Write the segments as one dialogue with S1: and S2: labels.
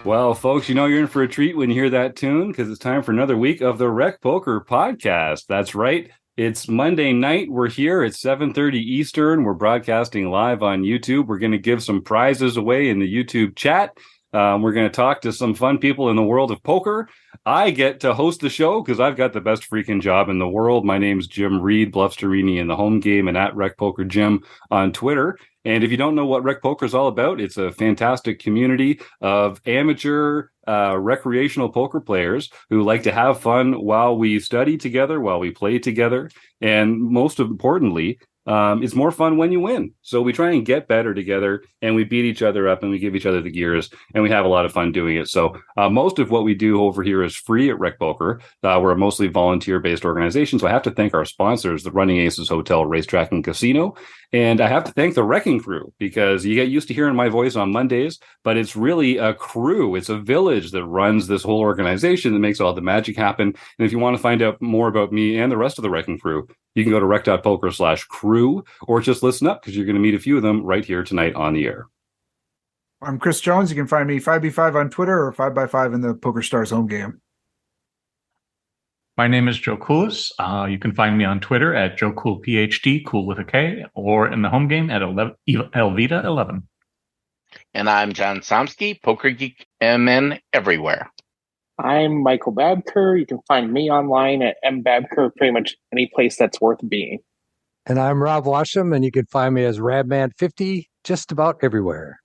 S1: Well, folks, you know you're in for a treat when you hear that tune because it's time for another week of the RecPoker podcast. That's right. It's Monday night. We're here at 7:30 Eastern. We're broadcasting live on YouTube. We're going to give some prizes away in the YouTube chat. We're going to talk to some fun people in the world of poker. I get to host the show because I've got the best freaking job in the world. My name's Jim Reed, Bluffsterini in the home game and at RecPoker Jim on Twitter. And if you don't know what RecPoker is all about, it's a fantastic community of amateur recreational poker players who like to have fun while we study together, while we play together. And most importantly, it's more fun when you win. So we try and get better together and we beat each other up and we give each other the gears and we have a lot of fun doing it. So most of what we do over here is free at RecPoker. We're a mostly volunteer-based organization. So I have to thank our sponsors, the Running Aces Hotel, Racetrack and Casino. And I have to thank the Wrecking Crew because you get used to hearing my voice on Mondays, but it's really a crew. It's a village that runs this whole organization that makes all the magic happen. And if you want to find out more about me and the rest of the Wrecking Crew, you can go to rec.poker/crew or just listen up because you're going to meet a few of them right here tonight on the air.
S2: I'm Chris Jones. You can find me 5B5 on Twitter or 5x5 in the PokerStars home game.
S3: My name is Joe Kulas. You can find me on Twitter at JoeCoolPhD, cool with a K, or in the home game at Elvita11.
S4: And I'm John Somsky, Poker Geek MN everywhere.
S5: I'm Michael Babker. You can find me online at mbabker, pretty much any place that's worth being.
S6: And I'm Rob Washam, and you can find me as Radman50 just about everywhere.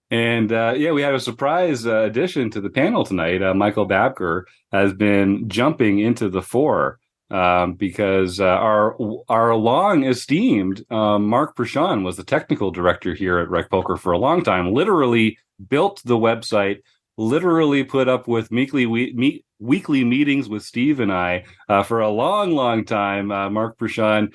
S1: And we had a surprise addition to the panel tonight. Michael Babker has been jumping into the fore because our long esteemed Mark Praschan was the technical director here at RecPoker for a long time. Literally built the website. Literally put up with weekly meetings with Steve and I for a long, long time. Mark Praschan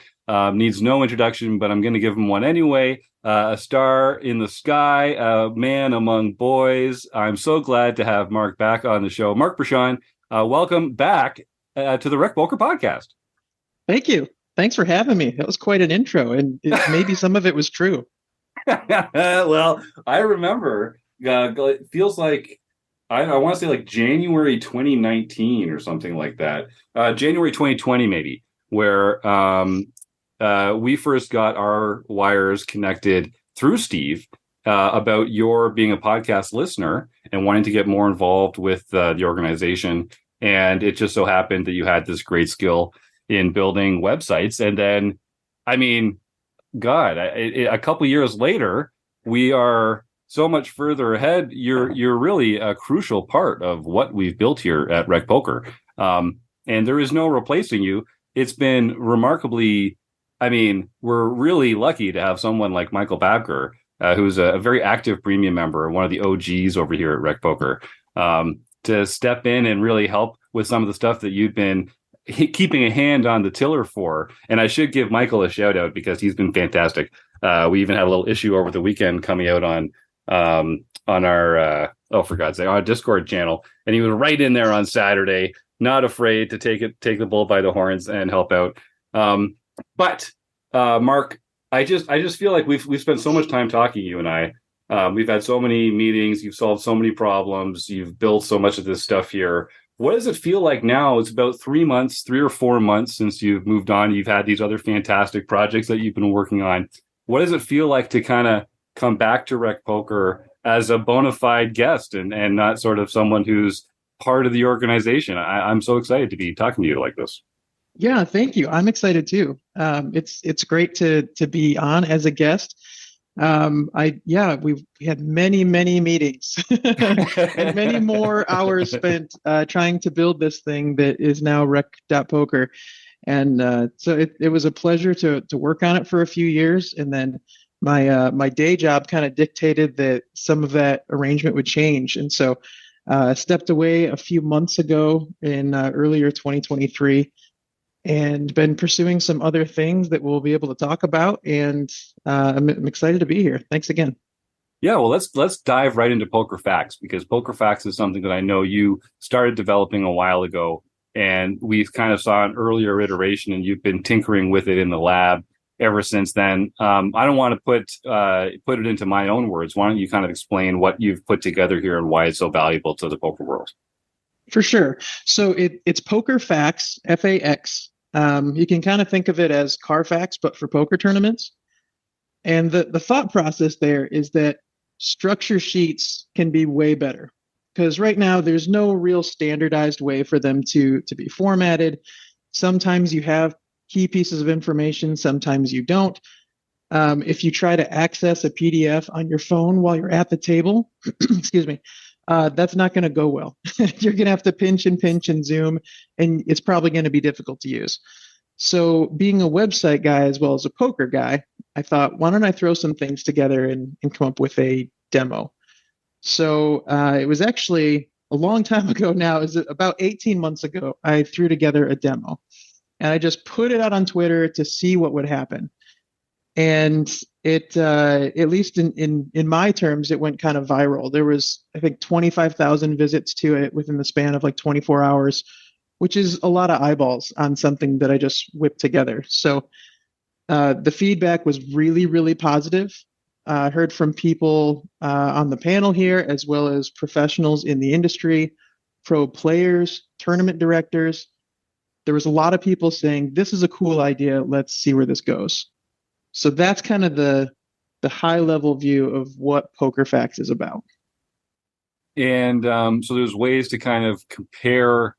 S1: needs no introduction, but I'm going to give him one anyway. A star in the sky, a man among boys. I'm so glad to have Mark back on the show. Mark Praschan, welcome back to the RecPoker podcast.
S7: Thank you. Thanks for having me. That was quite an intro, and maybe some of it was true.
S1: Well, I remember. It feels like I want to say like January 2019 or something like that. January 2020 maybe, where we first got our wires connected through Steve about your being a podcast listener and wanting to get more involved with the organization. And it just so happened that you had this great skill in building websites. And then, I mean, God, a couple years later, we are so much further ahead. You're really a crucial part of what we've built here at RecPoker. And there is no replacing you. It's been remarkably, I mean, we're really lucky to have someone like Michael Babker, who's a very active premium member, one of the OGs over here at RecPoker, to step in and really help with some of the stuff that you've been keeping a hand on the tiller for. And I should give Michael a shout out because he's been fantastic. We even had a little issue over the weekend coming out on our for God's sake, on our Discord channel, and he was right in there on Saturday, not afraid to take the bull by the horns and help out. But Mark, I just feel like we've spent so much time talking, you and I. We've had so many meetings, you've solved so many problems, you've built so much of this stuff here. What does it feel like now? It's about 3 or 4 months since you've moved on. You've had these other fantastic projects that you've been working on. What does it feel like to kind of come back to RecPoker as a bona fide guest and not sort of someone who's part of the organization? I'm so excited to be talking to you like this.
S7: Yeah, thank you. I'm excited too. It's great to be on as a guest. We had many meetings and many more hours spent trying to build this thing that is now rec.poker. And so it was a pleasure to work on it for a few years, and then my day job kind of dictated that some of that arrangement would change. And so I stepped away a few months ago in earlier 2023 and been pursuing some other things that we'll be able to talk about. And I'm excited to be here. Thanks again.
S1: Yeah, well, let's dive right into PokerFAX, because PokerFAX is something that I know you started developing a while ago, and we kind of saw an earlier iteration, and you've been tinkering with it in the lab ever since then. I don't want to put it into my own words. Why don't you kind of explain what you've put together here and why it's so valuable to the poker world?
S7: For sure. So it's PokerFAX, FAX. You can kind of think of it as Carfax, but for poker tournaments. And the thought process there is that structure sheets can be way better, because right now there's no real standardized way for them to be formatted. Sometimes you have key pieces of information, sometimes you don't. If you try to access a PDF on your phone while you're at the table, excuse me, that's not going to go well. You're going to have to pinch and zoom, and it's probably going to be difficult to use. So being a website guy as well as a poker guy, I thought, why don't I throw some things together and come up with a demo? So it was actually a long time ago now. It was about 18 months ago. I threw together a demo, and I just put it out on Twitter to see what would happen. And it, at least in my terms, it went kind of viral. There was, I think, 25,000 visits to it within the span of like 24 hours, which is a lot of eyeballs on something that I just whipped together. So the feedback was really, really positive. I heard from people on the panel here, as well as professionals in the industry, pro players, tournament directors. There was a lot of people saying, this is a cool idea. Let's see where this goes. So that's kind of the high level view of what PokerFAX is about.
S1: And so there's ways to kind of compare.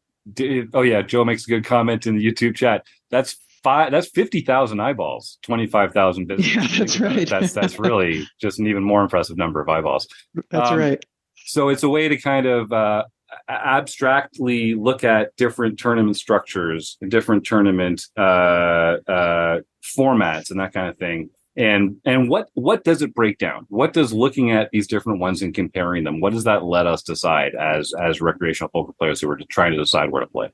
S1: Oh yeah, Joe makes a good comment in the YouTube chat. That's 50,000 eyeballs, 25,000 visitors.
S7: Yeah, that's right.
S1: That's really just an even more impressive number of eyeballs.
S7: That's right.
S1: So it's a way to kind of abstractly look at different tournament structures, different tournament formats, and that kind of thing. And what does it break down? What does looking at these different ones and comparing them, what does that let us decide as recreational poker players who are trying to decide where to play?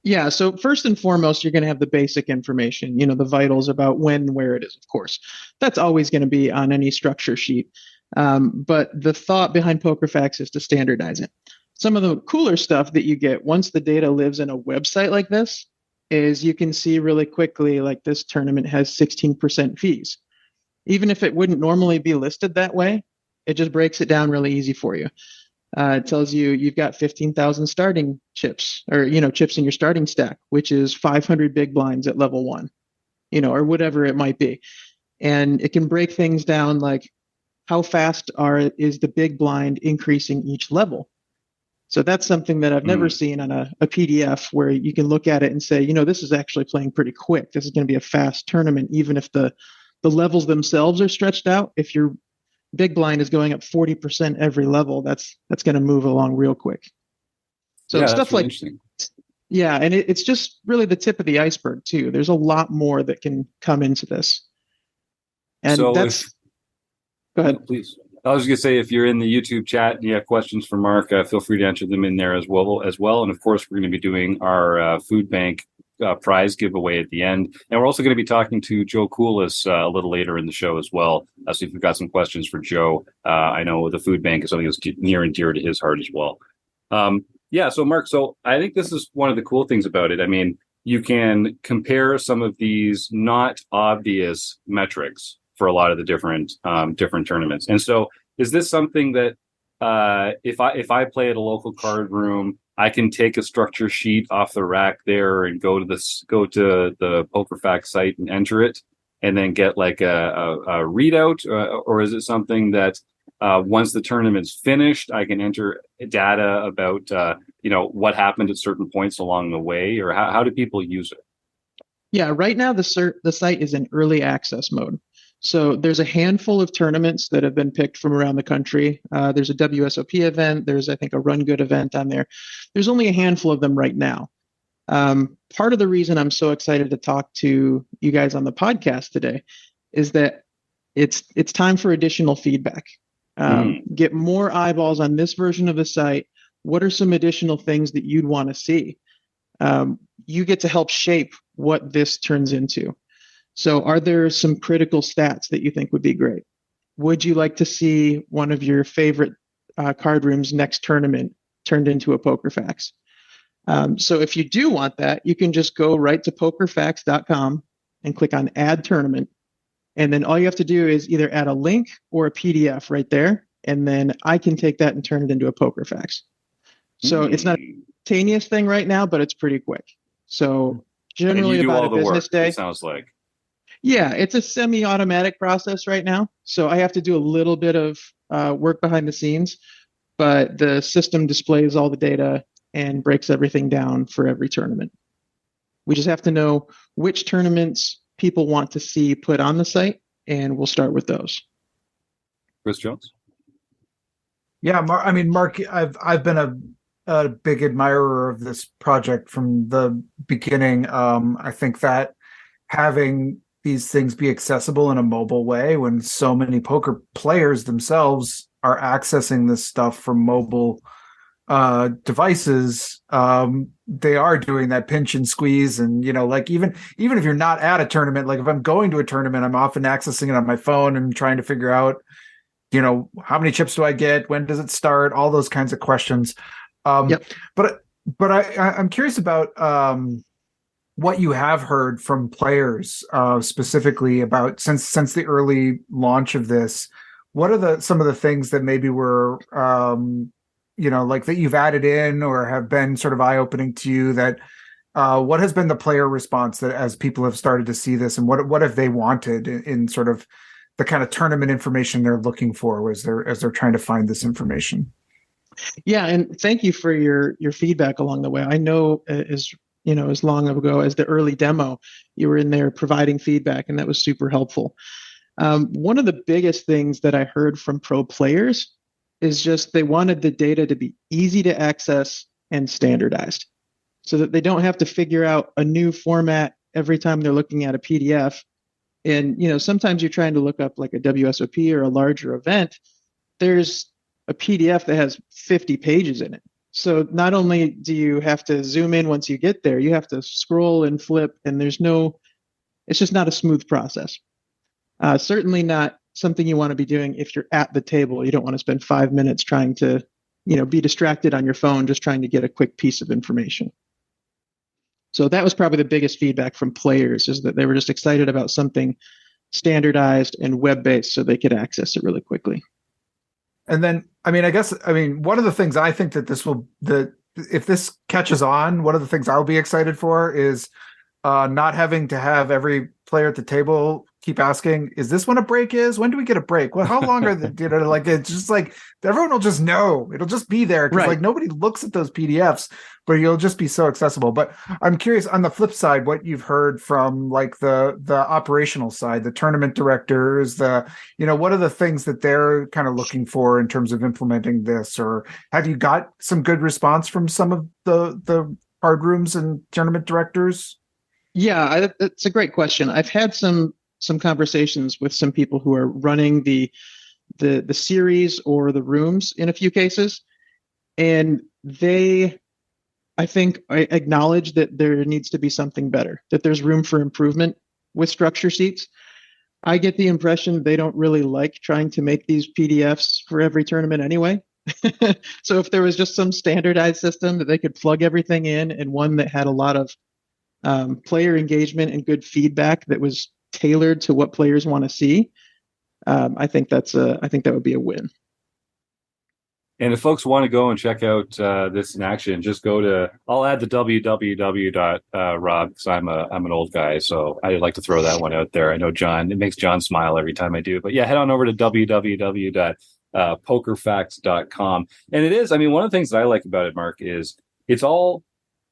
S7: Yeah, so first and foremost, you're going to have the basic information, the vitals about when, where it is, of course. That's always going to be on any structure sheet. But the thought behind PokerFAX is to standardize it. Some of the cooler stuff that you get once the data lives in a website like this is you can see really quickly, like, this tournament has 16% fees. Even if it wouldn't normally be listed that way, it just breaks it down really easy for you. It tells you you've got 15,000 starting chips, or, chips in your starting stack, which is 500 big blinds at level 1, or whatever it might be. And it can break things down like how fast is the big blind increasing each level. So that's something that I've never seen on a PDF, where you can look at it and say, this is actually playing pretty quick. This is going to be a fast tournament, even if the levels themselves are stretched out. If your big blind is going up 40% every level, that's going to move along real quick. So
S1: yeah,
S7: stuff
S1: really
S7: like,
S1: interesting.
S7: Yeah, and it's just really the tip of the iceberg too. There's a lot more that can come into this. And
S1: so
S7: go ahead.
S1: Please. I was going to say, if you're in the YouTube chat and you have questions for Mark, feel free to enter them in there as well. And of course, we're going to be doing our food bank prize giveaway at the end. And we're also going to be talking to Joe Kulas a little later in the show as well. So if you've got some questions for Joe, I know the food bank is something that's near and dear to his heart as well. So Mark, I think this is one of the cool things about it. I mean, you can compare some of these not obvious metrics for a lot of the different tournaments. And so is this something that if I play at a local card room, I can take a structure sheet off the rack there and go to the PokerFAX site and enter it, and then get like a readout, or is it something that once the tournament's finished, I can enter data about what happened at certain points along the way, or how do people use it?
S7: Yeah, right now the site is in early access mode. So there's a handful of tournaments that have been picked from around the country. There's a WSOP event. There's, I think, a Run Good event on there. There's only a handful of them right now. Part of the reason I'm so excited to talk to you guys on the podcast today is that it's time for additional feedback. Get more eyeballs on this version of the site. What are some additional things that you'd want to see? You get to help shape what this turns into. So are there some critical stats that you think would be great? would you like to see one of your favorite card rooms next tournament turned into a PokerFAX? So if you do want that, you can just go right to PokerFAX.com and click on Add Tournament. And then all you have to do is either add a link or a PDF right there. And then I can take that and turn it into a PokerFAX. So it's not a instantaneous thing right now, but it's pretty quick. So generally about a business day.
S1: It sounds like.
S7: Yeah, it's a semi-automatic process right now. So I have to do a little bit of work behind the scenes, but the system displays all the data and breaks everything down for every tournament. We just have to know which tournaments people want to see put on the site, and we'll start with those.
S1: Chris Jones?
S2: Yeah, Mark, I've been a big admirer of this project from the beginning. I think that having these things be accessible in a mobile way when so many poker players themselves are accessing this stuff from mobile devices, they are doing that pinch and squeeze. And, like even if you're not at a tournament, like if I'm going to a tournament, I'm often accessing it on my phone and trying to figure out, how many chips do I get? When does it start? All those kinds of questions.
S7: Yep.
S2: But I'm curious about what you have heard from players specifically about since the early launch of this. What are some of the things that maybe were like that you've added in or have been sort of eye-opening to you? That what has been the player response that as people have started to see this, and what have they wanted in sort of the kind of tournament information they're looking for as they're trying to find this information?
S7: Yeah, and thank you for your feedback along the way. I know as long ago as the early demo, you were in there providing feedback, and that was super helpful. One of the biggest things that I heard from pro players is just they wanted the data to be easy to access and standardized so that they don't have to figure out a new format every time they're looking at a PDF. And, sometimes you're trying to look up like a WSOP or a larger event. There's a PDF that has 50 pages in it. So not only do you have to zoom in once you get there, you have to scroll and flip, and it's just not a smooth process. Certainly not something you want to be doing if you're at the table. You don't want to spend 5 minutes trying to, be distracted on your phone, just trying to get a quick piece of information. So that was probably the biggest feedback from players, is that they were just excited about something standardized and web-based so they could access it really quickly.
S2: And then, one of the things I think that if this catches on, one of the things I'll be excited for is not having to have every player at the table keep asking, is this when a break is? When do we get a break? Well, how long are the, like, it's just like, everyone will just know. It'll just be there. Because like nobody looks at those PDFs, but you'll just be so accessible. But I'm curious on the flip side, what you've heard from like the operational side, the tournament directors, what are the things that they're kind of looking for in terms of implementing this? Or have you got some good response from some of the card rooms and tournament directors?
S7: Yeah, that's a great question. I've had some conversations with some people who are running the series or the rooms in a few cases, and they, I think, acknowledge that there needs to be something better, that there's room for improvement with structure sheets. I get the impression they don't really like trying to make these PDFs for every tournament anyway. So if there was just some standardized system that they could plug everything in, and one that had a lot of player engagement and good feedback that was tailored to what players want to see, I think that would be a win.
S1: And if folks want to go and check out this in action, just go to, I'll add the www.rob because I'm an old guy, so I like to throw that one out there. I know John, it makes John smile every time I do. But yeah, head on over to www.pokerfax.com. And it is, one of the things that I like about it, Mark, is it's all,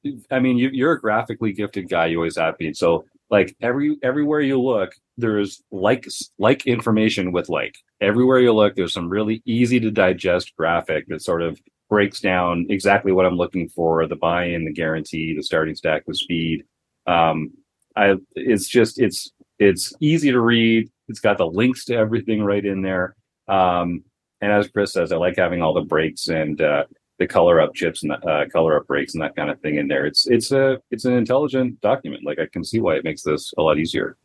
S1: you're a graphically gifted guy. You always have been. So like everywhere you look, there's like information with like. Everywhere you look, there's some really easy to digest graphic that sort of breaks down exactly what I'm looking for: the buy-in, the guarantee, the starting stack, the speed. It's easy to read. It's got the links to everything right in there. And as Chris says, I like having all the breaks and the color up chips and color up breaks and that kind of thing in there. It's an intelligent document. Like I can see why it makes this a lot easier.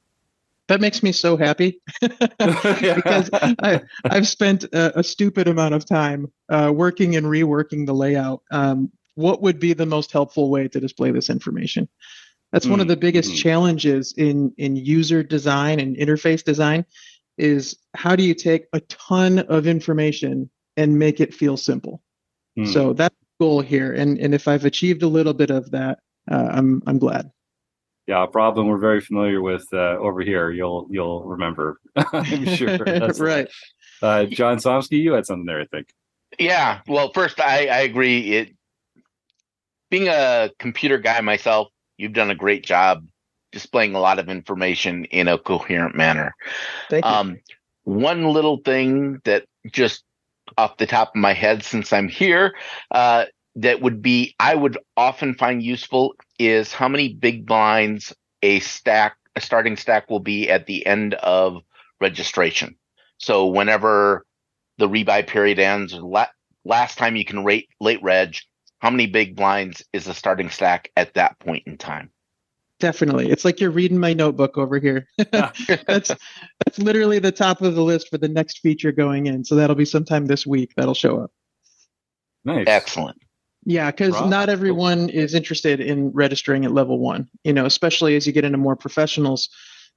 S7: That makes me so happy because I've spent a stupid amount of time working and reworking the layout. What would be the most helpful way to display this information? That's one of the biggest challenges in user design and interface design is how do you take a ton of information and make it feel simple? So that's the goal here. And if I've achieved a little bit of that, I'm glad.
S1: Yeah, a problem we're very familiar with over here. You'll remember, I'm sure. That's
S7: right.
S1: John Somsky, you had something there, I think.
S4: Yeah. Well, first, I agree. Being a computer guy myself, you've done a great job displaying a lot of information in a coherent manner.
S7: Thank you.
S4: One little thing that just off the top of my head, since I'm here, that I would often find useful is how many big blinds a starting stack will be at the end of registration. So whenever the rebuy period ends, or last time you can rate late reg, how many big blinds is the starting stack at that point in time?
S7: Definitely. It's like you're reading my notebook over here. That's literally the top of the list for the next feature going in. So that'll be sometime this week that'll show up.
S1: Nice.
S4: Excellent.
S7: Yeah, because not everyone is interested in registering at level 1. Especially as you get into more professionals,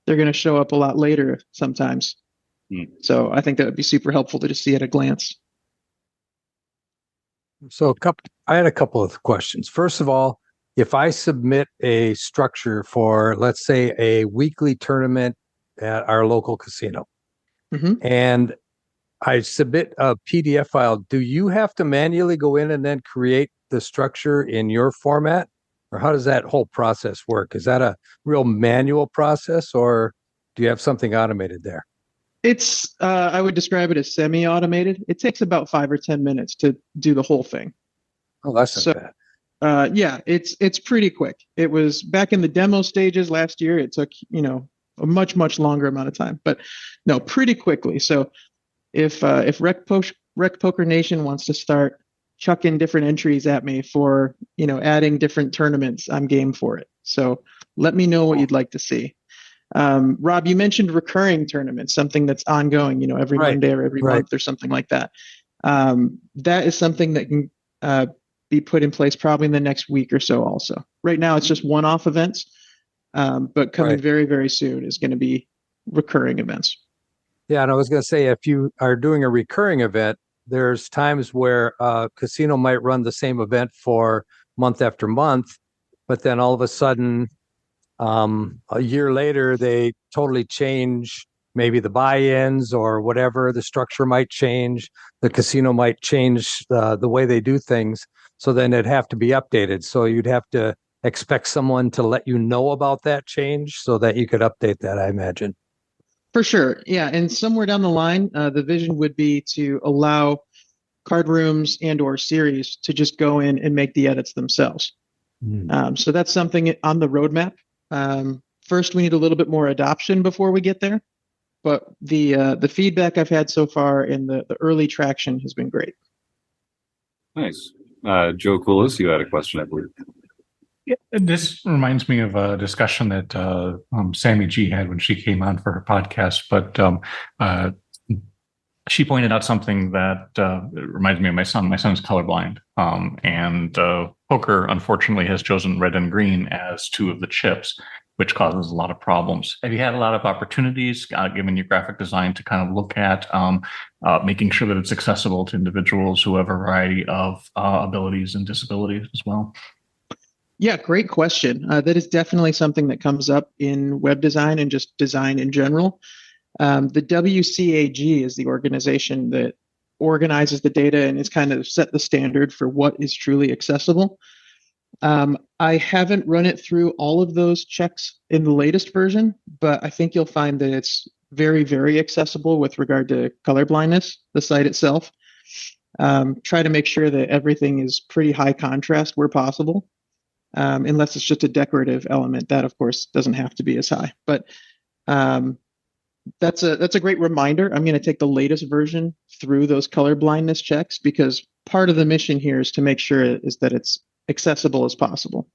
S7: they're going to show up a lot later sometimes. So I think that would be super helpful to just see at a glance.
S6: So I had a couple of questions. First of all, if I submit a structure for, let's say, a weekly tournament at our local casino, and I submit a PDF file, do you have to manually go in and then create the structure in your format? Or how does that whole process work? Is that a real manual process, or do you have something automated there?
S7: It's, I would describe it as semi-automated. It takes about 5 or 10 minutes to do the whole thing.
S6: Oh, that's not bad.
S7: Yeah, it's pretty quick. It was back in the demo stages last year. It took, a much longer amount of time, but no, pretty quickly. So if RecPoker Nation wants to start chucking different entries at me for, adding different tournaments, I'm game for it. So let me know what you'd like to see. Rob, you mentioned recurring tournaments, something that's ongoing, every Monday or every month or something like that. That is something that can be put in place probably in the next week or so also. Right now, it's just one-off events, but coming very, very soon is going to be recurring events.
S6: Yeah, and I was going to say, if you are doing a recurring event, there's times where a casino might run the same event for month after month, but then all of a sudden, a year later, they totally change maybe the buy-ins or whatever. The structure might change. The casino might change the way they do things. So then it'd have to be updated. So you'd have to expect someone to let you know about that change so that you could update that, I imagine.
S7: For sure. Yeah. And somewhere down the line, the vision would be to allow card rooms and or series to just go in and make the edits themselves. So that's something on the roadmap. First, we need a little bit more adoption before we get there. But the feedback I've had so far and the early traction has been great.
S1: Nice. Joe Kulas, you had a question, I believe.
S3: Yeah, this reminds me of a discussion that Sammy G had when she came on for her podcast. But she pointed out something that reminds me of my son. My son's colorblind, and poker, unfortunately, has chosen red and green as two of the chips, which causes a lot of problems. Have you had a lot of opportunities, given your graphic design, to kind of look at making sure that it's accessible to individuals who have a variety of abilities and disabilities as well?
S7: Yeah, great question. That is definitely something that comes up in web design and just design in general. The WCAG is the organization that organizes the data and is kind of set the standard for what is truly accessible. I haven't run it through all of those checks in the latest version, but I think you'll find that it's very, very accessible with regard to color blindness, the site itself. Try to make sure that everything is pretty high contrast where possible, unless it's just a decorative element. That, of course, doesn't have to be as high. But that's a great reminder. I'm going to take the latest version through those color blindness checks, because part of the mission here is to make sure is that it's accessible as possible.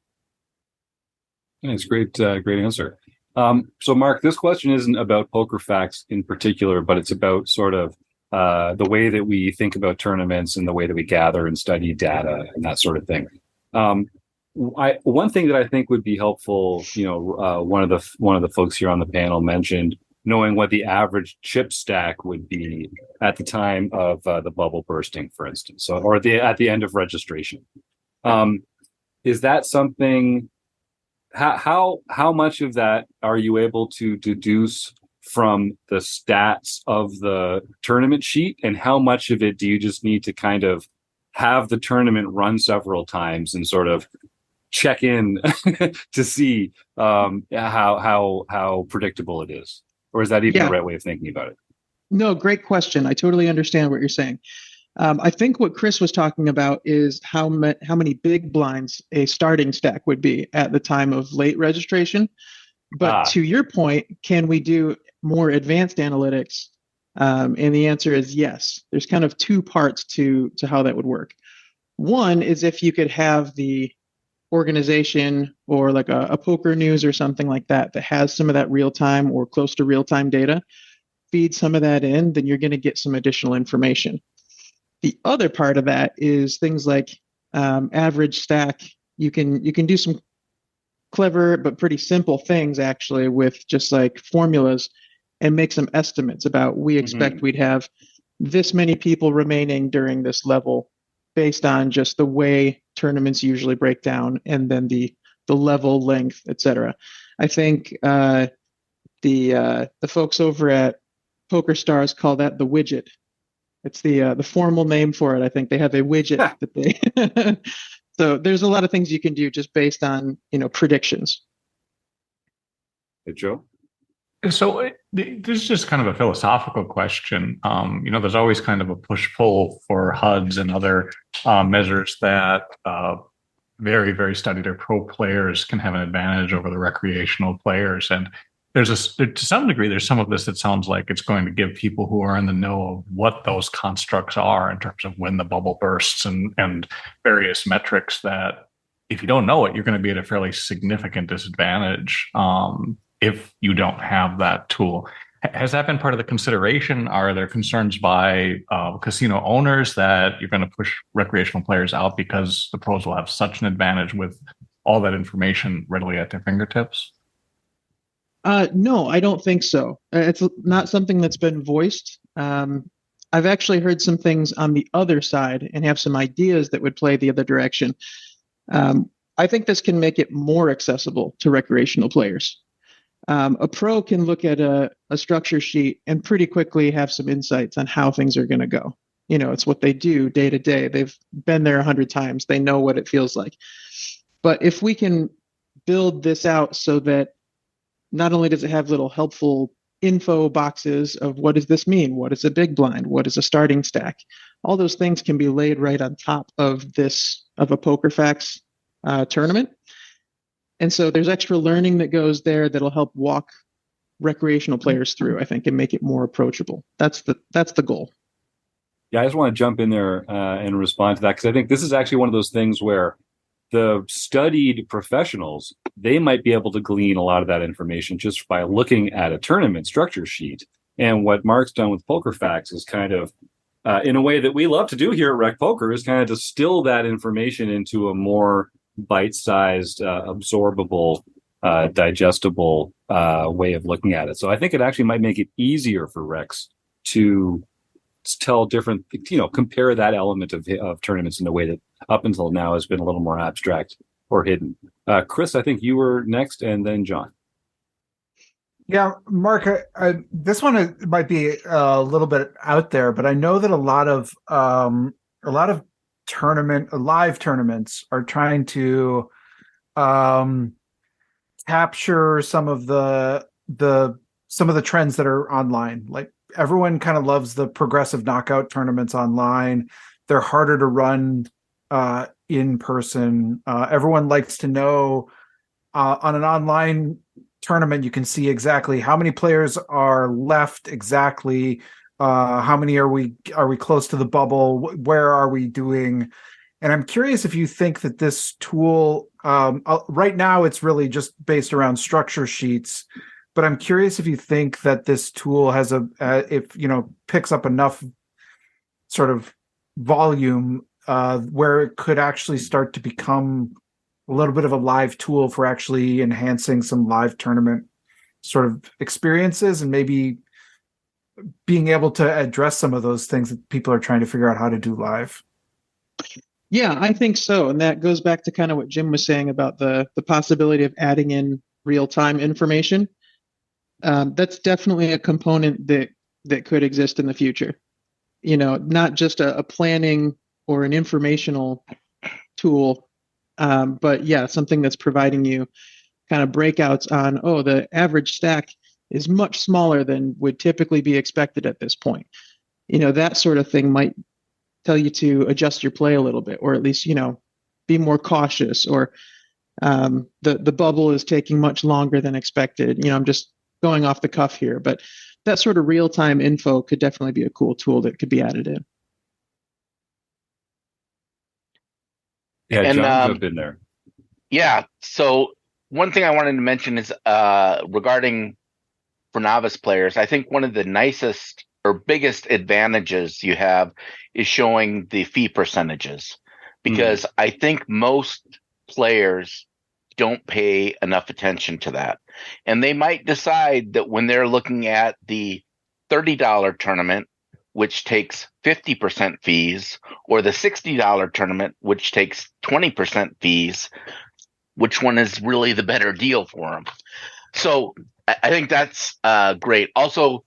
S1: That's great. Great answer. So, Mark, this question isn't about PokerFAX in particular, but it's about sort of the way that we think about tournaments and the way that we gather and study data and that sort of thing. One thing that I think would be helpful, one of the folks here on the panel mentioned knowing what the average chip stack would be at the time of the bubble bursting, for instance, or at the end of registration. Is that something? How much of that are you able to deduce from the stats of the tournament sheet, and how much of it do you just need to kind of have the tournament run several times and sort of check in to see how predictable it is? Or is that even the right way of thinking about it?
S7: No, great question. I totally understand what you're saying. I think what Chris was talking about is how many big blinds a starting stack would be at the time of late registration. But to your point, can we do more advanced analytics? And the answer is yes. There's kind of two parts to how that would work. One is if you could have the organization or like a poker news or something like that has some of that real time or close to real time data, feed some of that in, then you're going to get some additional information. The other part of that is things like average stack. You can do some clever but pretty simple things actually with just like formulas and make some estimates about we expect we'd have this many people remaining during this level based on just the way tournaments usually break down and then the level length, etc. I think the folks over at PokerStars call that the widget. It's the formal name for it. I think they have a widget that they. So there's a lot of things you can do just based on predictions.
S1: Hey, Joe.
S3: So this is just kind of a philosophical question. There's always kind of a push-pull for HUDs and other measures that very, very studied or pro players can have an advantage over the recreational players. And to some degree, there's some of this that sounds like it's going to give people who are in the know of what those constructs are in terms of when the bubble bursts and various metrics that if you don't know it, you're going to be at a fairly significant disadvantage if you don't have that tool. Has that been part of the consideration? Are there concerns by casino owners that you're going to push recreational players out because the pros will have such an advantage with all that information readily at their fingertips?
S7: No, I don't think so. It's not something that's been voiced. I've actually heard some things on the other side and have some ideas that would play the other direction. I think this can make it more accessible to recreational players. A pro can look at a structure sheet and pretty quickly have some insights on how things are going to go. It's what they do day to day. They've been there 100 times. They know what it feels like. But if we can build this out so that not only does it have little helpful info boxes of what does this mean? What is a big blind? What is a starting stack? All those things can be laid right on top of a PokerFAX tournament. And so there's extra learning that goes there that'll help walk recreational players through, I think, and make it more approachable. That's the goal.
S1: Yeah, I just want to jump in there and respond to that because I think this is actually one of those things where the studied professionals, they might be able to glean a lot of that information just by looking at a tournament structure sheet. And what Mark's done with PokerFAX is kind of, in a way that we love to do here at RecPoker, is kind of distill that information into a more bite-sized, absorbable, digestible way of looking at it. So I think it actually might make it easier for Recs to tell different, compare that element of tournaments in a way that up until now has been a little more abstract or hidden. Chris, I think you were next, and then John.
S2: Yeah, Mark, this one might be a little bit out there, but I know that a lot of live tournaments are trying to capture some of the trends that are online. Like everyone kind of loves the progressive knockout tournaments online. They're harder to run in person. Everyone likes to know on an online tournament, you can see exactly how many players are left, exactly how many are we close to the bubble, where are we doing. And I'm curious if you think that this tool Right now, it's really just based around structure sheets. But I'm curious if you think that this tool has picks up enough sort of volume where it could actually start to become a little bit of a live tool for actually enhancing some live tournament sort of experiences and maybe being able to address some of those things that people are trying to figure out how to do live.
S7: Yeah, I think so. And that goes back to kind of what Jim was saying about the possibility of adding in real-time information. That's definitely a component that could exist in the future. Not just a planning or an informational tool, but yeah, something that's providing you kind of breakouts on, the average stack is much smaller than would typically be expected at this point. That sort of thing might tell you to adjust your play a little bit, or at least, be more cautious, or the bubble is taking much longer than expected. I'm just going off the cuff here, but that sort of real-time info could definitely be a cool tool that could be added in.
S1: Yeah,
S4: And,
S1: John, jump in there.
S4: Yeah. So one thing I wanted to mention is regarding for novice players, I think one of the nicest or biggest advantages you have is showing the fee percentages, because I think most players don't pay enough attention to that. And they might decide that when they're looking at the $30 tournament, which takes 50% fees, or the $60 tournament, which takes 20% fees, which one is really the better deal for them. So I think that's great. Also,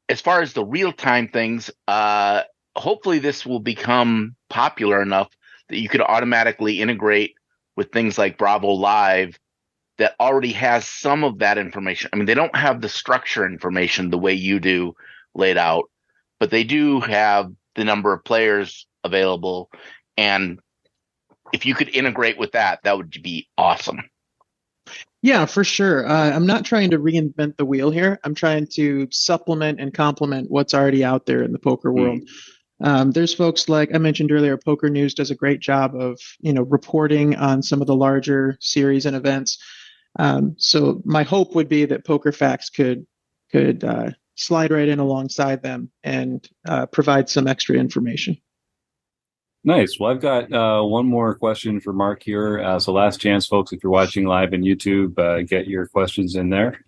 S4: as far as the real-time things, hopefully this will become popular enough that you could automatically integrate with things like Bravo Live that already has some of that information. I mean, they don't have the structure information the way you do laid out, but they do have the number of players available. And if you could integrate with that, that would be awesome.
S7: Yeah, for sure. I'm not trying to reinvent the wheel here. I'm trying to supplement and complement what's already out there in the poker world. There's folks like I mentioned earlier, Poker News does a great job of, reporting on some of the larger series and events. So my hope would be that PokerFAX could slide right in alongside them and provide some extra information.
S1: Nice. Well, I've got one more question for Mark here. So last chance, folks, if you're watching live on YouTube, get your questions in there.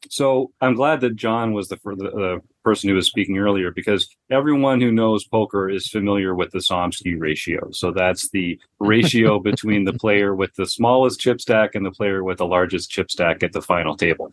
S1: So I'm glad that John was the person who was speaking earlier, because everyone who knows poker is familiar with the Somsky ratio. So that's the ratio between the player with the smallest chip stack and the player with the largest chip stack at the final table.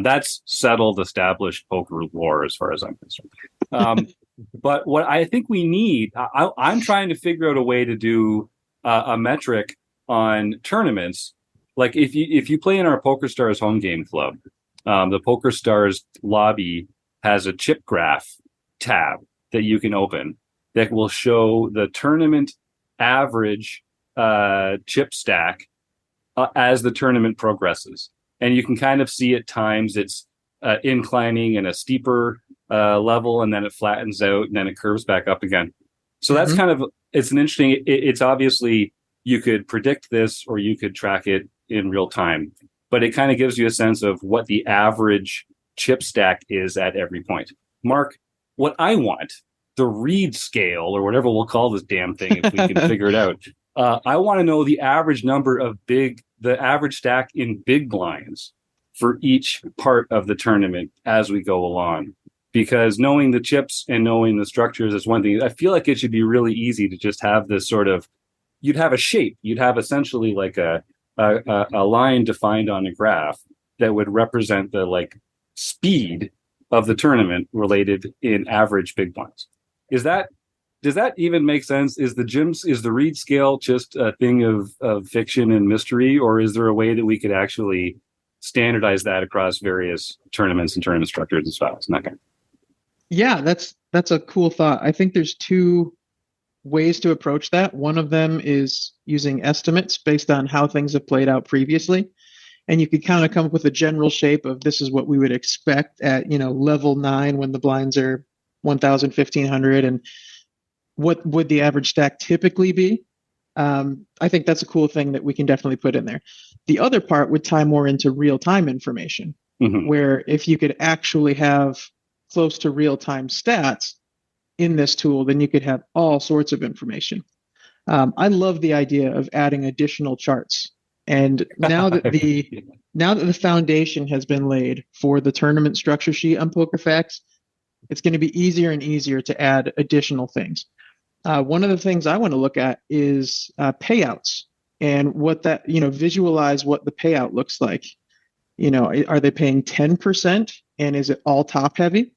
S1: That's settled, established poker lore as far as I'm concerned. But what I think we need, I'm trying to figure out a way to do a metric on tournaments. Like if you play in our PokerStars home game club, the PokerStars lobby has a chip graph tab that you can open that will show the tournament average chip stack as the tournament progresses. And you can kind of see at times it's inclining and a steeper level, and then it flattens out and then it curves back up again. So that's kind of, it's an interesting, it's obviously you could predict this or you could track it in real time, but it kind of gives you a sense of what the average chip stack is at every point. Mark, what I want, the Reed scale or whatever we'll call this damn thing, if we can figure it out. I want to know the average number of the average stack in big blinds for each part of the tournament as we go along. Because knowing the chips and knowing the structures is one thing. I feel like it should be really easy to just have this sort of, you'd have a shape. You'd have essentially like a line defined on a graph that would represent the like speed of the tournament related in average big blinds. Does that even make sense? Is the Reed scale just a thing of fiction and mystery, or is there a way that we could actually standardize that across various tournaments and tournament structures and styles and that kind of?
S7: Yeah, that's a cool thought. I think there's two ways to approach that. One of them is using estimates based on how things have played out previously. And you could kind of come up with a general shape of this is what we would expect at, level 9 when the blinds are 1,000, 1,500, and what would the average stack typically be? I think that's a cool thing that we can definitely put in there. The other part would tie more into real-time information, where if you could actually have close to real-time stats in this tool, then you could have all sorts of information. I love the idea of adding additional charts. And now that the foundation has been laid for the tournament structure sheet on PokerFAX, it's going to be easier and easier to add additional things. One of the things I want to look at is payouts and what that, visualize what the payout looks like. Are they paying 10% and is it all top heavy?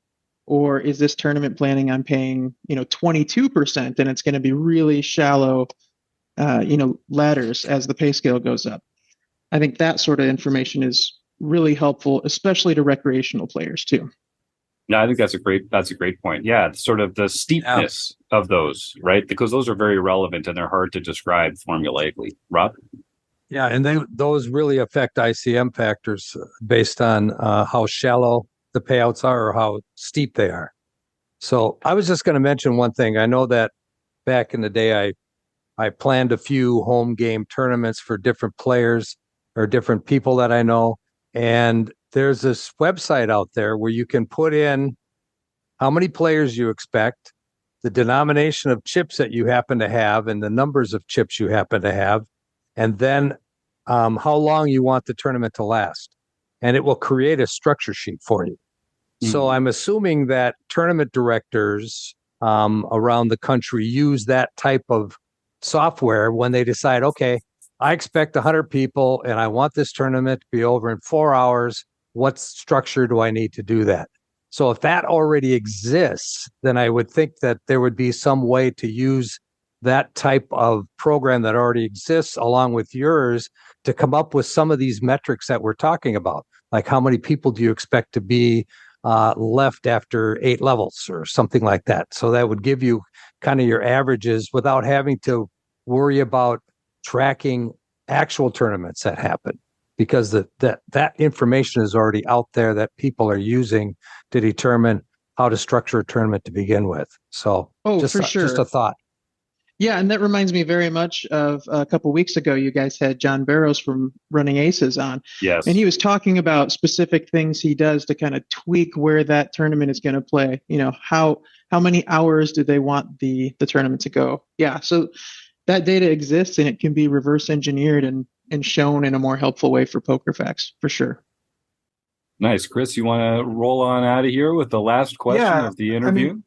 S7: Or is this tournament planning on paying, 22% and it's going to be really shallow, ladders as the pay scale goes up? I think that sort of information is really helpful, especially to recreational players too.
S1: No, I think that's a great point. Yeah, sort of the steepness of those, right? Because those are very relevant and they're hard to describe formulaically. Rob?
S6: Yeah, and those really affect ICM factors based on how shallow the payouts are or how steep they are. So I was just going to mention one thing. I know that back in the day, I planned a few home game tournaments for different players or different people that I know. And there's this website out there where you can put in how many players you expect, the denomination of chips that you happen to have, and the numbers of chips you happen to have, and then how long you want the tournament to last. And it will create a structure sheet for you. So I'm assuming that tournament directors around the country use that type of software when they decide, okay, I expect 100 people and I want this tournament to be over in 4 hours. What structure do I need to do that? So if that already exists, then I would think that there would be some way to use that type of program that already exists along with yours to come up with some of these metrics that we're talking about. Like how many people do you expect to be left after 8 levels or something like that? So that would give you kind of your averages without having to worry about tracking actual tournaments that happen, because that information is already out there that people are using to determine how to structure a tournament to begin with. So
S7: for sure.
S6: Just a thought.
S7: Yeah, and that reminds me very much of a couple weeks ago, you guys had John Barrows from Running Aces on.
S1: Yes.
S7: And he was talking about specific things he does to kind of tweak where that tournament is going to play. How many hours do they want the tournament to go? Yeah, so that data exists and it can be reverse engineered and shown in a more helpful way for PokerFAX, for sure.
S1: Nice. Chris, you want to roll on out of here with the last question of the interview?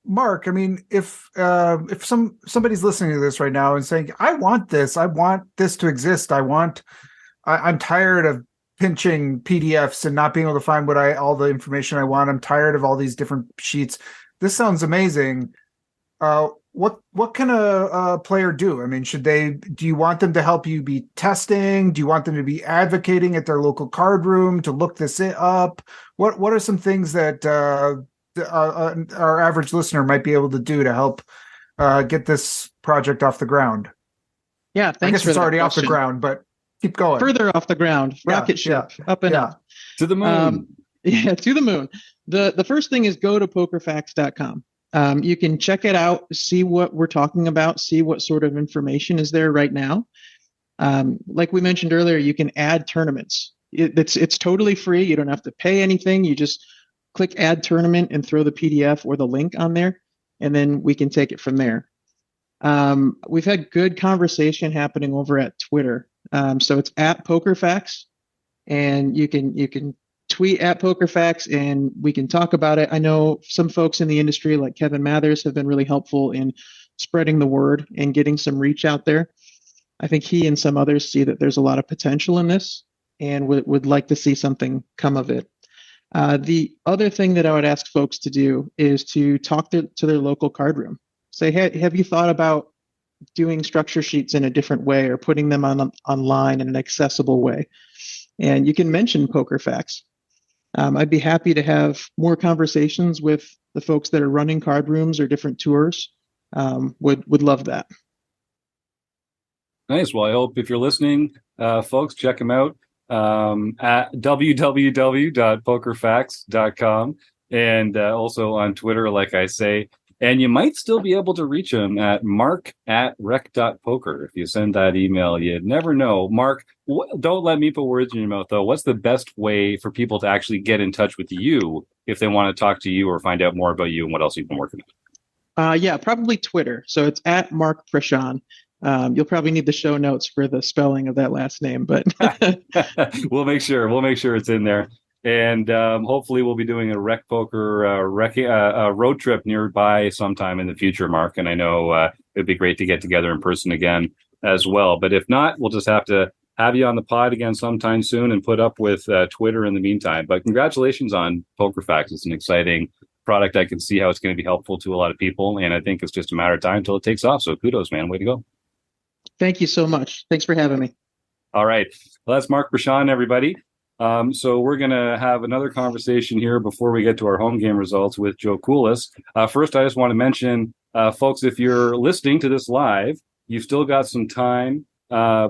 S2: Mark, if somebody's listening to this right now and saying, I want this to exist. I'm tired of pinching PDFs and not being able to find all the information I want. I'm tired of all these different sheets. This sounds amazing. What can a player do? Do you want them to help you be testing? Do you want them to be advocating at their local card room to look this up? What are some things that our average listener might be able to do to help get this project off the ground?
S7: Yeah, thanks.
S2: I guess
S7: for
S2: it's already
S7: question.
S2: off the ground, but keep going.
S7: Further off the ground, rocket ship, up and up.
S1: To the moon.
S7: To the moon. The first thing is go to PokerFAX.com. You can check it out, see what we're talking about, see what sort of information is there right now. Like we mentioned earlier, you can add tournaments. It's totally free. You don't have to pay anything. You just click add tournament and throw the PDF or the link on there, and then we can take it from there. We've had good conversation happening over at Twitter. So it's at PokerFAX, and you can tweet at PokerFAX and we can talk about it. I know some folks in the industry like Kevin Mathers have been really helpful in spreading the word and getting some reach out there. I think he and some others see that there's a lot of potential in this and would like to see something come of it. The other thing that I would ask folks to do is to talk to their local card room. Say, hey, have you thought about doing structure sheets in a different way or putting them online in an accessible way? And you can mention PokerFAX. I'd be happy to have more conversations with the folks that are running card rooms or different tours. Would love that.
S1: Nice. Well, I hope if you're listening, folks, check them out at www.pokerfax.com and also on Twitter, like I say. And you might still be able to reach him at mark@rec.poker. If you send that email, you never know. Mark, don't let me put words in your mouth, though. What's the best way for people to actually get in touch with you if they want to talk to you or find out more about you and what else you've been working on?
S7: Yeah, probably Twitter. So it's at Mark Praschan. You'll probably need the show notes for the spelling of that last name, but
S1: We'll make sure it's in there. And hopefully we'll be doing a RecPoker road trip nearby sometime in the future, Mark. And I know it'd be great to get together in person again as well. But if not, we'll just have to have you on the pod again sometime soon and put up with Twitter in the meantime. But congratulations on PokerFAX. It's an exciting product. I can see how it's going to be helpful to a lot of people. And I think it's just a matter of time until it takes off. So kudos, man. Way to go.
S7: Thank you so much. Thanks for having me.
S1: All right. Well, that's Mark Praschan, everybody. So we're going to have another conversation here before we get to our home game results with Joe Kulas. First, I just want to mention, folks, if you're listening to this live, you've still got some time.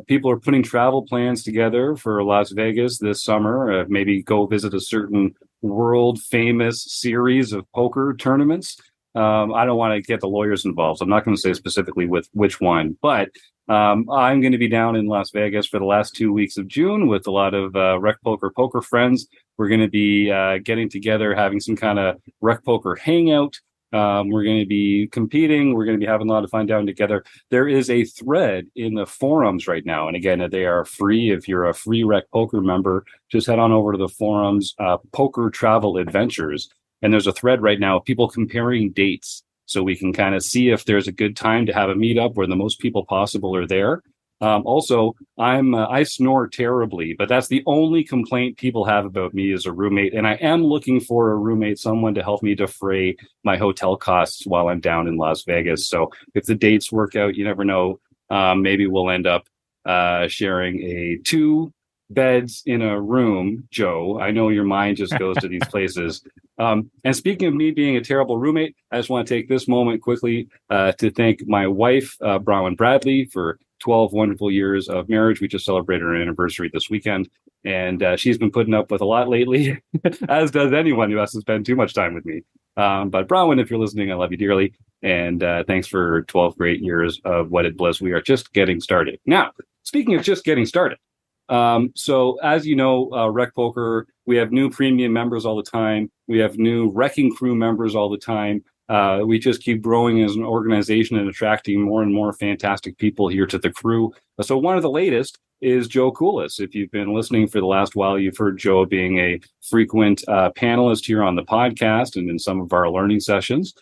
S1: People are putting travel plans together for Las Vegas this summer. Maybe go visit a certain world famous series of poker tournaments. I don't want to get the lawyers involved, so I'm not going to say specifically with which one, but I'm going to be down in Las Vegas for the last 2 weeks of June with a lot of RecPoker poker friends. We're going to be getting together, having some kind of RecPoker hangout. We're going to be competing. We're going to be having a lot of fun down together. There is a thread in the forums right now. And again, they are free. If you're a free RecPoker member, just head on over to the forums, Poker Travel Adventures. And there's a thread right now of people comparing dates, so we can kind of see if there's a good time to have a meetup where the most people possible are there. Also, I snore terribly, but that's the only complaint people have about me as a roommate. And I am looking for a roommate, someone to help me defray my hotel costs while I'm down in Las Vegas. So if the dates work out, you never know. Maybe we'll end up sharing a 2 beds in a room, Joe. I know your mind just goes to these places. And speaking of me being a terrible roommate, I just want to take this moment quickly to thank my wife, Bronwyn Bradley, for 12 wonderful years of marriage. We just celebrated our anniversary this weekend, and she's been putting up with a lot lately, as does anyone who has to spend too much time with me. But Bronwyn, if you're listening, I love you dearly. And thanks for 12 great years of wedded bliss. We are just getting started. Now, speaking of just getting started, so as you know, RecPoker, we have new premium members all the time. We have new Wrecking Crew members all the time. We just keep growing as an organization and attracting more and more fantastic people here to the crew. So one of the latest is Joe Kulas. If you've been listening for the last while, you've heard Joe being a frequent panelist here on the podcast and in some of our learning sessions.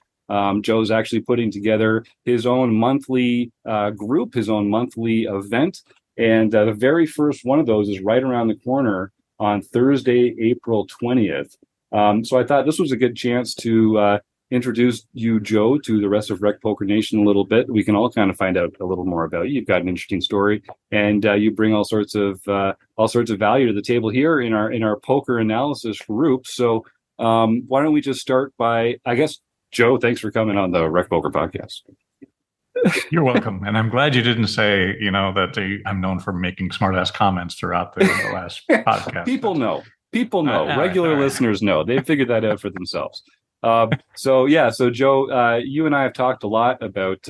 S1: Joe's actually putting together his own monthly group, his own monthly event. And the very first one of those is right around the corner on Thursday, April 20th. So I thought this was a good chance to introduce you, Joe, to the rest of RecPoker Nation a little bit. We can all kind of find out a little more about you. You've got an interesting story, and you bring all sorts of value to the table here in our poker analysis group. So why don't we just start by, I guess, Joe, thanks for coming on the RecPoker podcast.
S3: You're welcome. And I'm glad you didn't say, that I'm known for making smart-ass comments throughout the last podcast.
S1: People know. Regular listeners know. They've figured that out for themselves. So Joe, you and I have talked a lot about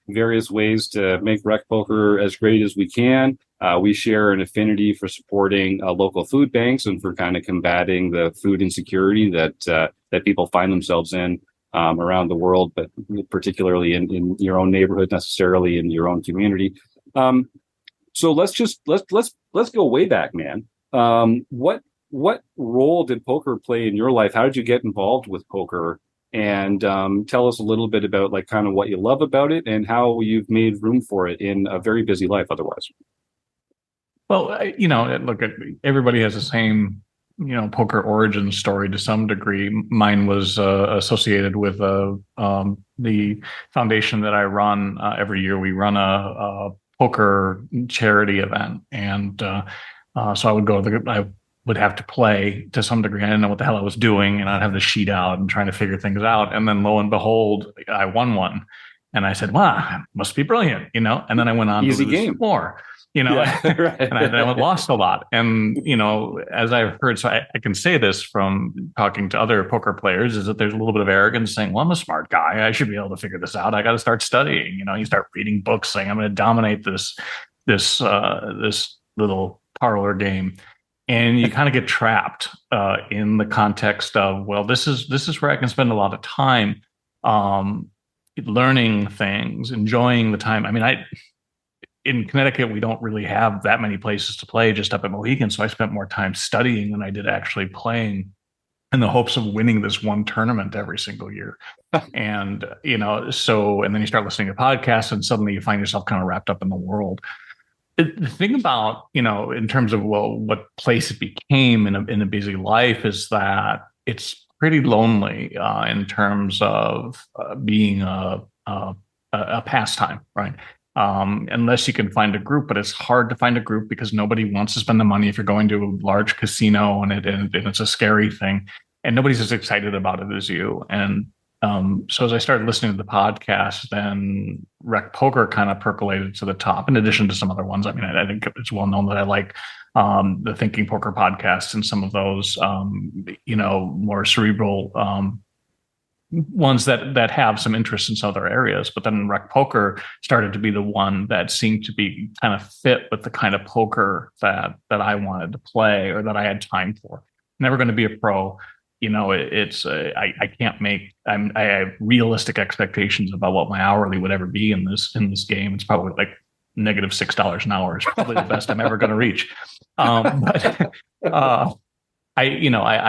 S1: various ways to make RecPoker as great as we can. We share an affinity for supporting local food banks and for kind of combating the food insecurity that people find themselves in around the world, but particularly in your own neighborhood, necessarily in your own community. So let's go way back, man. What role did poker play in your life? How did you get involved with poker? And tell us a little bit about like kind of what you love about it and how you've made room for it in a very busy life otherwise.
S3: Well, look, everybody has the same, poker origin story to some degree. Mine was associated with the foundation that I run. Every year we run a poker charity event. And so I would go I would have to play to some degree. I didn't know what the hell I was doing, and I'd have the sheet out and trying to figure things out. And then lo and behold, I won one. And I said, wow, must be brilliant, And then I went on
S1: Easy
S3: to lose
S1: game.
S3: more.
S1: Right.
S3: And I lost a lot. And, as I've heard, so I can say this from talking to other poker players, is that there's a little bit of arrogance saying, well, I'm a smart guy. I should be able to figure this out. I got to start studying. You start reading books saying, I'm going to dominate this little parlor game. And you kind of get trapped in the context of, well, this is where I can spend a lot of time learning things, enjoying the time. I mean, in Connecticut, we don't really have that many places to play just up at Mohegan. So I spent more time studying than I did actually playing in the hopes of winning this one tournament every single year. And, and then you start listening to podcasts and suddenly you find yourself kind of wrapped up in the world. The thing about, in terms of, well, what place it became in a busy life is that it's pretty lonely in terms of being a pastime, right? Unless you can find a group, but it's hard to find a group because nobody wants to spend the money if you're going to a large casino and it's a scary thing, and nobody's as excited about it as you. And so as I started listening to the podcast, then RecPoker kind of percolated to the top, in addition to some other ones. I mean, I think it's well known that I like the Thinking Poker podcast and some of those, more cerebral ones that have some interest in some other areas. But then RecPoker started to be the one that seemed to be kind of fit with the kind of poker that I wanted to play or that I had time for. Never going to be a pro. I can't I have realistic expectations about what my hourly would ever be in this game. It's probably like negative $6 an hour is probably the best I'm ever going to reach. But I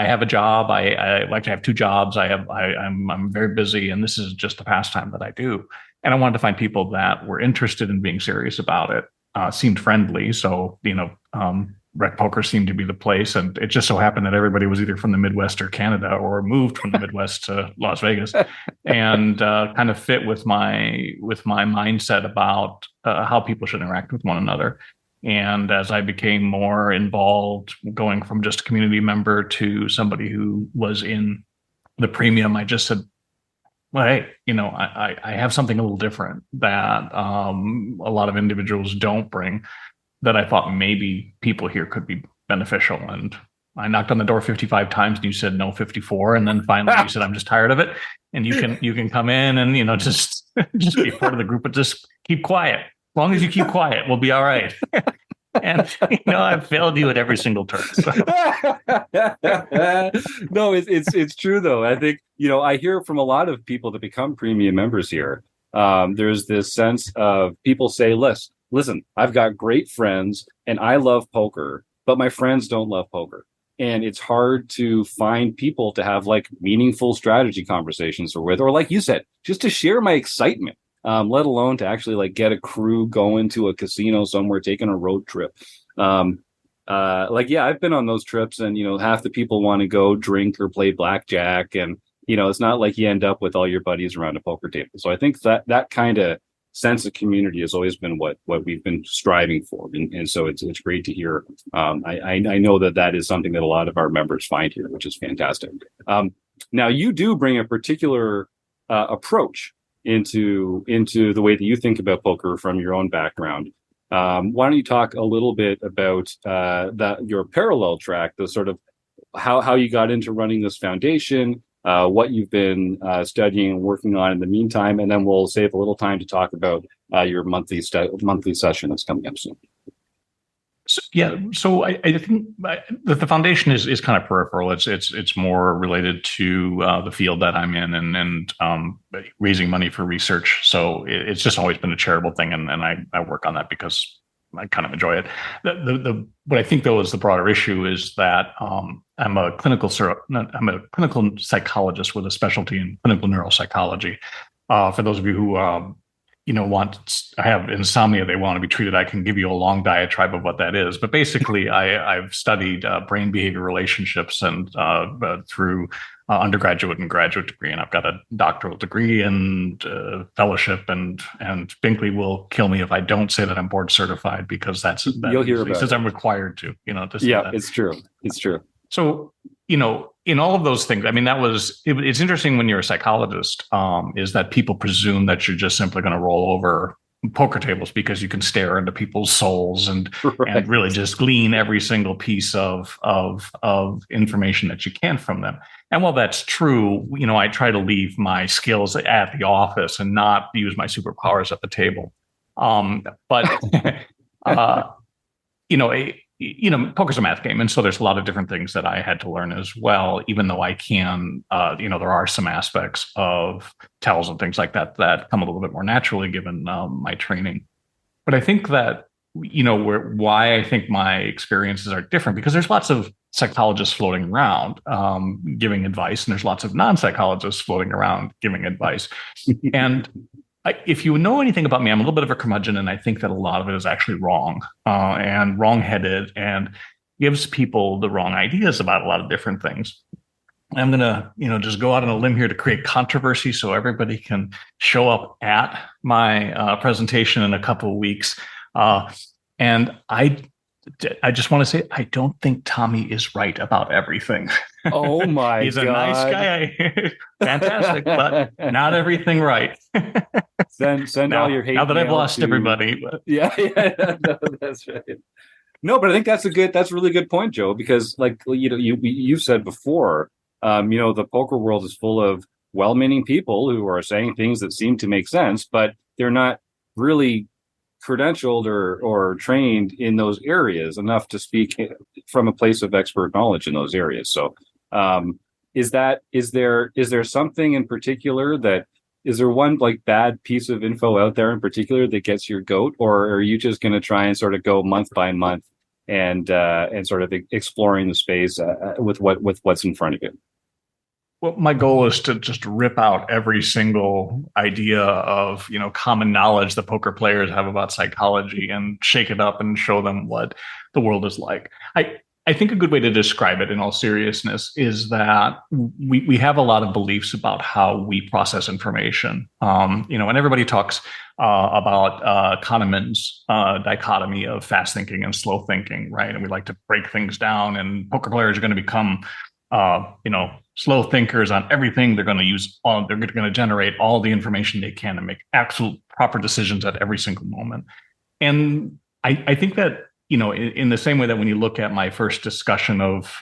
S3: have a job. I like to have two jobs. I'm very busy, and this is just a pastime that I do. And I wanted to find people that were interested in being serious about it, seemed friendly. So, RecPoker seemed to be the place. And it just so happened that everybody was either from the Midwest or Canada or moved from the Midwest to Las Vegas, and kind of fit with my mindset about how people should interact with one another. And as I became more involved, going from just a community member to somebody who was in the premium, I just said, well, hey, I have something a little different that a lot of individuals don't bring, that I thought maybe people here could be beneficial. And I knocked on the door 55 times and you said no 54. And then finally you said, I'm just tired of it. And you can come in and, just be part of the group, but just keep quiet. As long as you keep quiet, we'll be all right. And I've failed you at every single turn. So.
S1: No, it's true though. I think I hear from a lot of people that become premium members here. There's this sense of people say, listen, I've got great friends and I love poker, but my friends don't love poker. And it's hard to find people to have like meaningful strategy conversations or like you said, just to share my excitement. Let alone to actually like get a crew going to a casino somewhere, taking a road trip. I've been on those trips and, half the people want to go drink or play blackjack. And, it's not like you end up with all your buddies around a poker table. So I think that kind of sense of community has always been what we've been striving for. And so it's great to hear. I know that is something that a lot of our members find here, which is fantastic. Now you do bring a particular approach into the way that you think about poker from your own background. Why don't you talk a little bit about your parallel track, the sort of how you got into running this foundation, what you've been studying and working on in the meantime, and then we'll save a little time to talk about your monthly session that's coming up soon.
S3: So I think the foundation is kind of peripheral. It's more related to the field that I'm in and raising money for research. So it's just always been a charitable thing, and I work on that because I kind of enjoy it. What I think though is the broader issue is that I'm a clinical psychologist with a specialty in clinical neuropsychology. For those of you who have insomnia, they want to be treated, I can give you a long diatribe of what that is. But basically, I've studied brain behavior relationships and through undergraduate and graduate degree, and I've got a doctoral degree and fellowship. And Binkley will kill me if I don't say that I'm board certified, because
S1: you'll hear about it.
S3: Says I'm required to.
S1: It's true. It's true.
S3: So, in all of those things, I mean, it's interesting when you're a psychologist, is that people presume that you're just simply going to roll over poker tables because you can stare into people's souls and really just glean every single piece of information that you can from them. And while that's true, I try to leave my skills at the office and not use my superpowers at the table. But poker's a math game, and so there's a lot of different things that I had to learn as well. Even though I can, there are some aspects of tells and things like that that come a little bit more naturally given my training. But I think that why I think my experiences are different, because there's lots of psychologists floating around giving advice, and there's lots of non-psychologists floating around giving advice. And if you know anything about me, I'm a little bit of a curmudgeon, and I think that a lot of it is actually wrong and wrong-headed and gives people the wrong ideas about a lot of different things. I'm going to, just go out on a limb here to create controversy so everybody can show up at my presentation in a couple of weeks. And I just want to say, I don't think Tommy is right about everything.
S1: Oh my
S3: He's
S1: God.
S3: a nice guy. Fantastic, but not everything right.
S1: Send
S3: now,
S1: all your hate.
S3: Now that I've lost
S1: to...
S3: everybody. But...
S1: Yeah, no, that's right. No, but I think that's a really good point, Joe, because like, you've said before, the poker world is full of well-meaning people who are saying things that seem to make sense, but they're not really credentialed or trained in those areas enough to speak from a place of expert knowledge in those areas. So is there something in particular is there one like bad piece of info out there in particular that gets your goat, or are you just going to try and sort of go month by month and sort of exploring the space with what's in front of you?
S3: Well, my goal is to just rip out every single idea of, common knowledge that poker players have about psychology and shake it up and show them what the world is like. I think a good way to describe it in all seriousness is that we have a lot of beliefs about how we process information. And everybody talks about Kahneman's dichotomy of fast thinking and slow thinking, right? And we like to break things down, and poker players are going to become slow thinkers on everything. They're going to generate all the information they can and make absolute proper decisions at every single moment. And I think that, in the same way that when you look at my first discussion of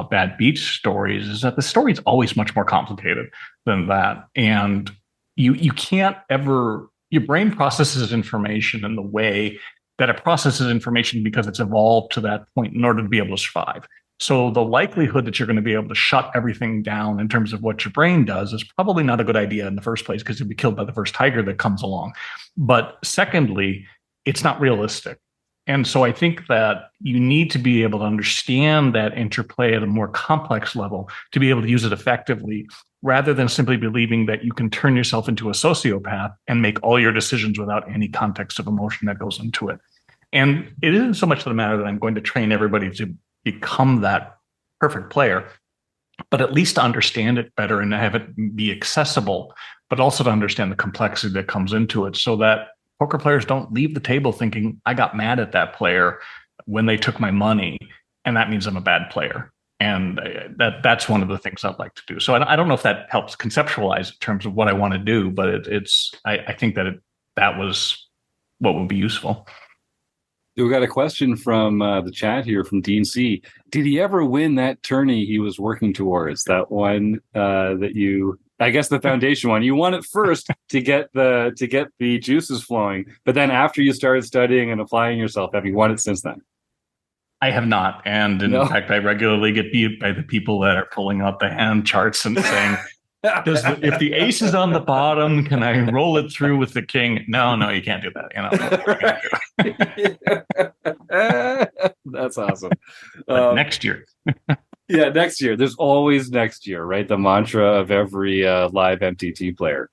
S3: bad beach stories, is that the story is always much more complicated than that. And you can't ever, your brain processes information in the way that it processes information because it's evolved to that point in order to be able to survive. So the likelihood that you're going to be able to shut everything down in terms of what your brain does is probably not a good idea in the first place, because you'll be killed by the first tiger that comes along. But secondly, it's not realistic. And so I think that you need to be able to understand that interplay at a more complex level to be able to use it effectively, rather than simply believing that you can turn yourself into a sociopath and make all your decisions without any context of emotion that goes into it. And it isn't so much the matter that I'm going to train everybody to become that perfect player, but at least to understand it better and to have it be accessible, but also to understand the complexity that comes into it, so that poker players don't leave the table thinking, I got mad at that player when they took my money, and that means I'm a bad player. And that's one of the things I'd like to do. So I don't know if that helps conceptualize in terms of what I want to do, but I think that that was what would be useful.
S1: We got a question from the chat here from Dean C. Did he ever win that tourney he was working towards? That one I guess the foundation one. You won it first to get the juices flowing, but then after you started studying and applying yourself, have you won it since then?
S3: I have not, and in fact, I regularly get beat by the people that are pulling out the hand charts and saying, if the ace is on the bottom, can I roll it through with the king? No, you can't do
S1: that. That's awesome.
S3: Next year.
S1: Yeah, next year. There's always next year, right? The mantra of every live MTT player.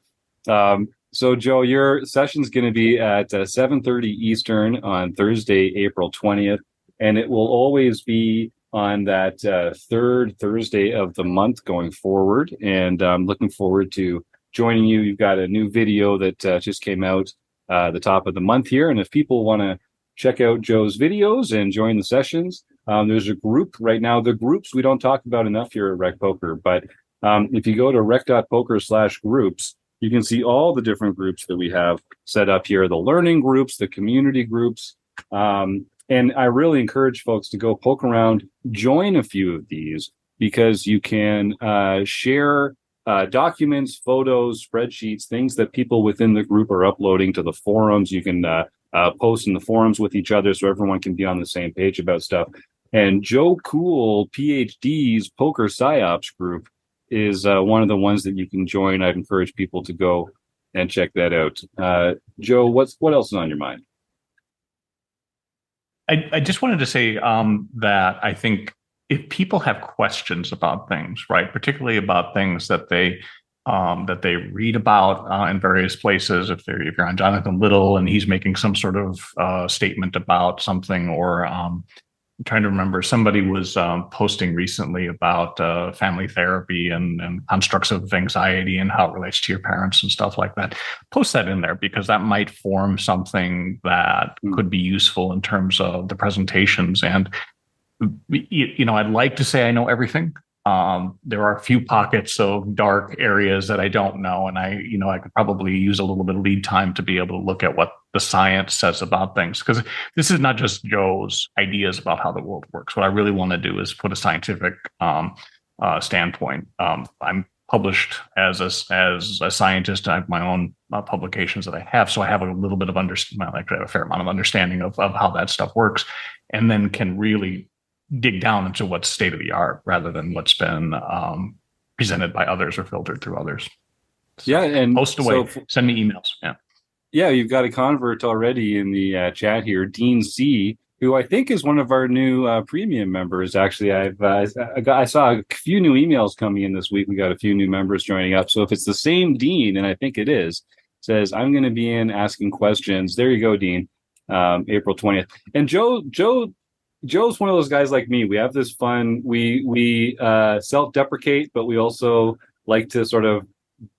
S1: So, Joe, your session's going to be at 7:30 Eastern on Thursday, April 20th, and it will always be on that third Thursday of the month going forward. And I'm looking forward to joining you. You've got a new video that just came out the top of the month here. And if people want to check out Joe's videos and join the sessions, there's a group right now. The groups we don't talk about enough here at RecPoker, but if you go to rec.poker/groups, you can see all the different groups that we have set up here, the learning groups, the community groups. And I really encourage folks to go poke around, join a few of these, because you can share documents, photos, spreadsheets, things that people within the group are uploading to the forums. You can post in the forums with each other so everyone can be on the same page about stuff. And Joe Kulas, PhD's Poker PsyOps group is one of the ones that you can join. I'd encourage people to go and check that out. Joe, what else is on your mind?
S3: I just wanted to say that I think if people have questions about things, right, particularly about things that they read about in various places, if you're on Jonathan Little and he's making some sort of statement about something, or I'm trying to remember, somebody was posting recently about family therapy and constructs of anxiety and how it relates to your parents and stuff like that. Post that in there, because that might form something that could be useful in terms of the presentations. And, I'd like to say I know everything. There are a few pockets of dark areas that I don't know. And I could probably use a little bit of lead time to be able to look at what the science says about things, because this is not just Joe's ideas about how the world works. What I really want to do is put a scientific standpoint. I'm published as a scientist. I have my own publications that I have. So I have a little bit of actually I have a fair amount of understanding of how that stuff works, and then can really dig down into what's state of the art rather than what's been presented by others or filtered through others. So
S1: yeah, and
S3: post away, send me emails.
S1: Yeah, you've got a convert already in the chat here, Dean C, who I think is one of our new premium members. Actually, I saw a few new emails coming in this week. We got a few new members joining up. So if it's the same Dean, and I think it is, says I'm going to be in asking questions. There you go, Dean. April 20th. And Joe's one of those guys like me. We have this fun. We self-deprecate, but we also like to sort of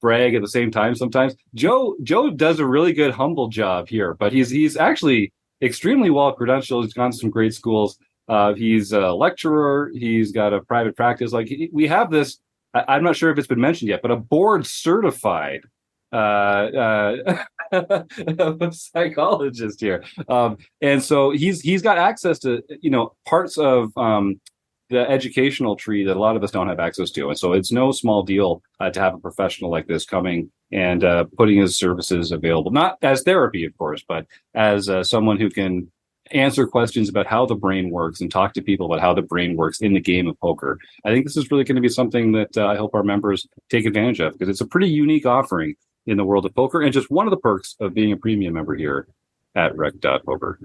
S1: brag at the same time sometimes. Joe does a really good humble job here, but he's actually extremely well credentialed. He's gone to some great schools. He's a lecturer. He's got a private practice. Like, we have this, I'm not sure if it's been mentioned yet, but a board certified psychologist here, and so he's got access to parts of the educational tree that a lot of us don't have access to, and so it's no small deal to have a professional like this coming and putting his services available, not as therapy, of course, but as someone who can answer questions about how the brain works and talk to people about how the brain works in the game of poker. I think this is really going to be something that I hope our members take advantage of, because it's a pretty unique offering in the world of poker, and just one of the perks of being a premium member here at Rec.Poker.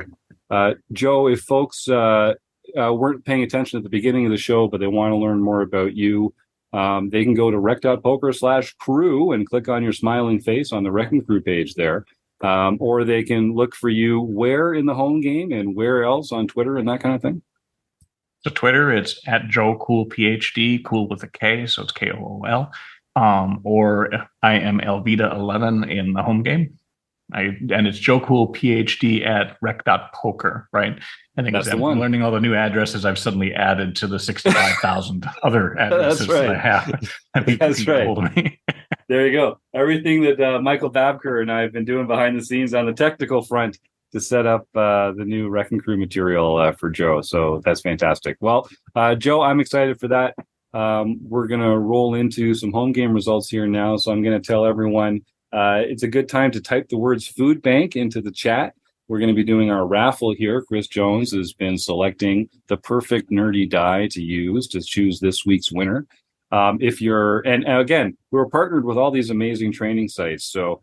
S1: Joe, if folks weren't paying attention at the beginning of the show, but they want to learn more about you, they can go to Rec.Poker/crew and click on your smiling face on the Wrecking Crew page there. Or they can look for you where in the home game and where else on Twitter and that kind of thing.
S3: So Twitter, it's at Joe Kulas PhD, cool with a K, so it's KOOL. Or I am Elvita11 in the home game. And it's Joe Kulas PhD at Rec.Poker, right? I think as I'm learning all the new addresses, I've suddenly added to the 65,000 other addresses that I have.
S1: That's right. There you go. Everything that Michael Babker and I have been doing behind the scenes on the technical front to set up the new Wrecking Crew material for Joe. So that's fantastic. Well, Joe, I'm excited for that. We're going to roll into some home game results here now. So I'm going to tell everyone it's a good time to type the words food bank into the chat. We're going to be doing our raffle here. Chris Jones has been selecting the perfect nerdy die to use to choose this week's winner. If you're, and again, we're partnered with all these amazing training sites. So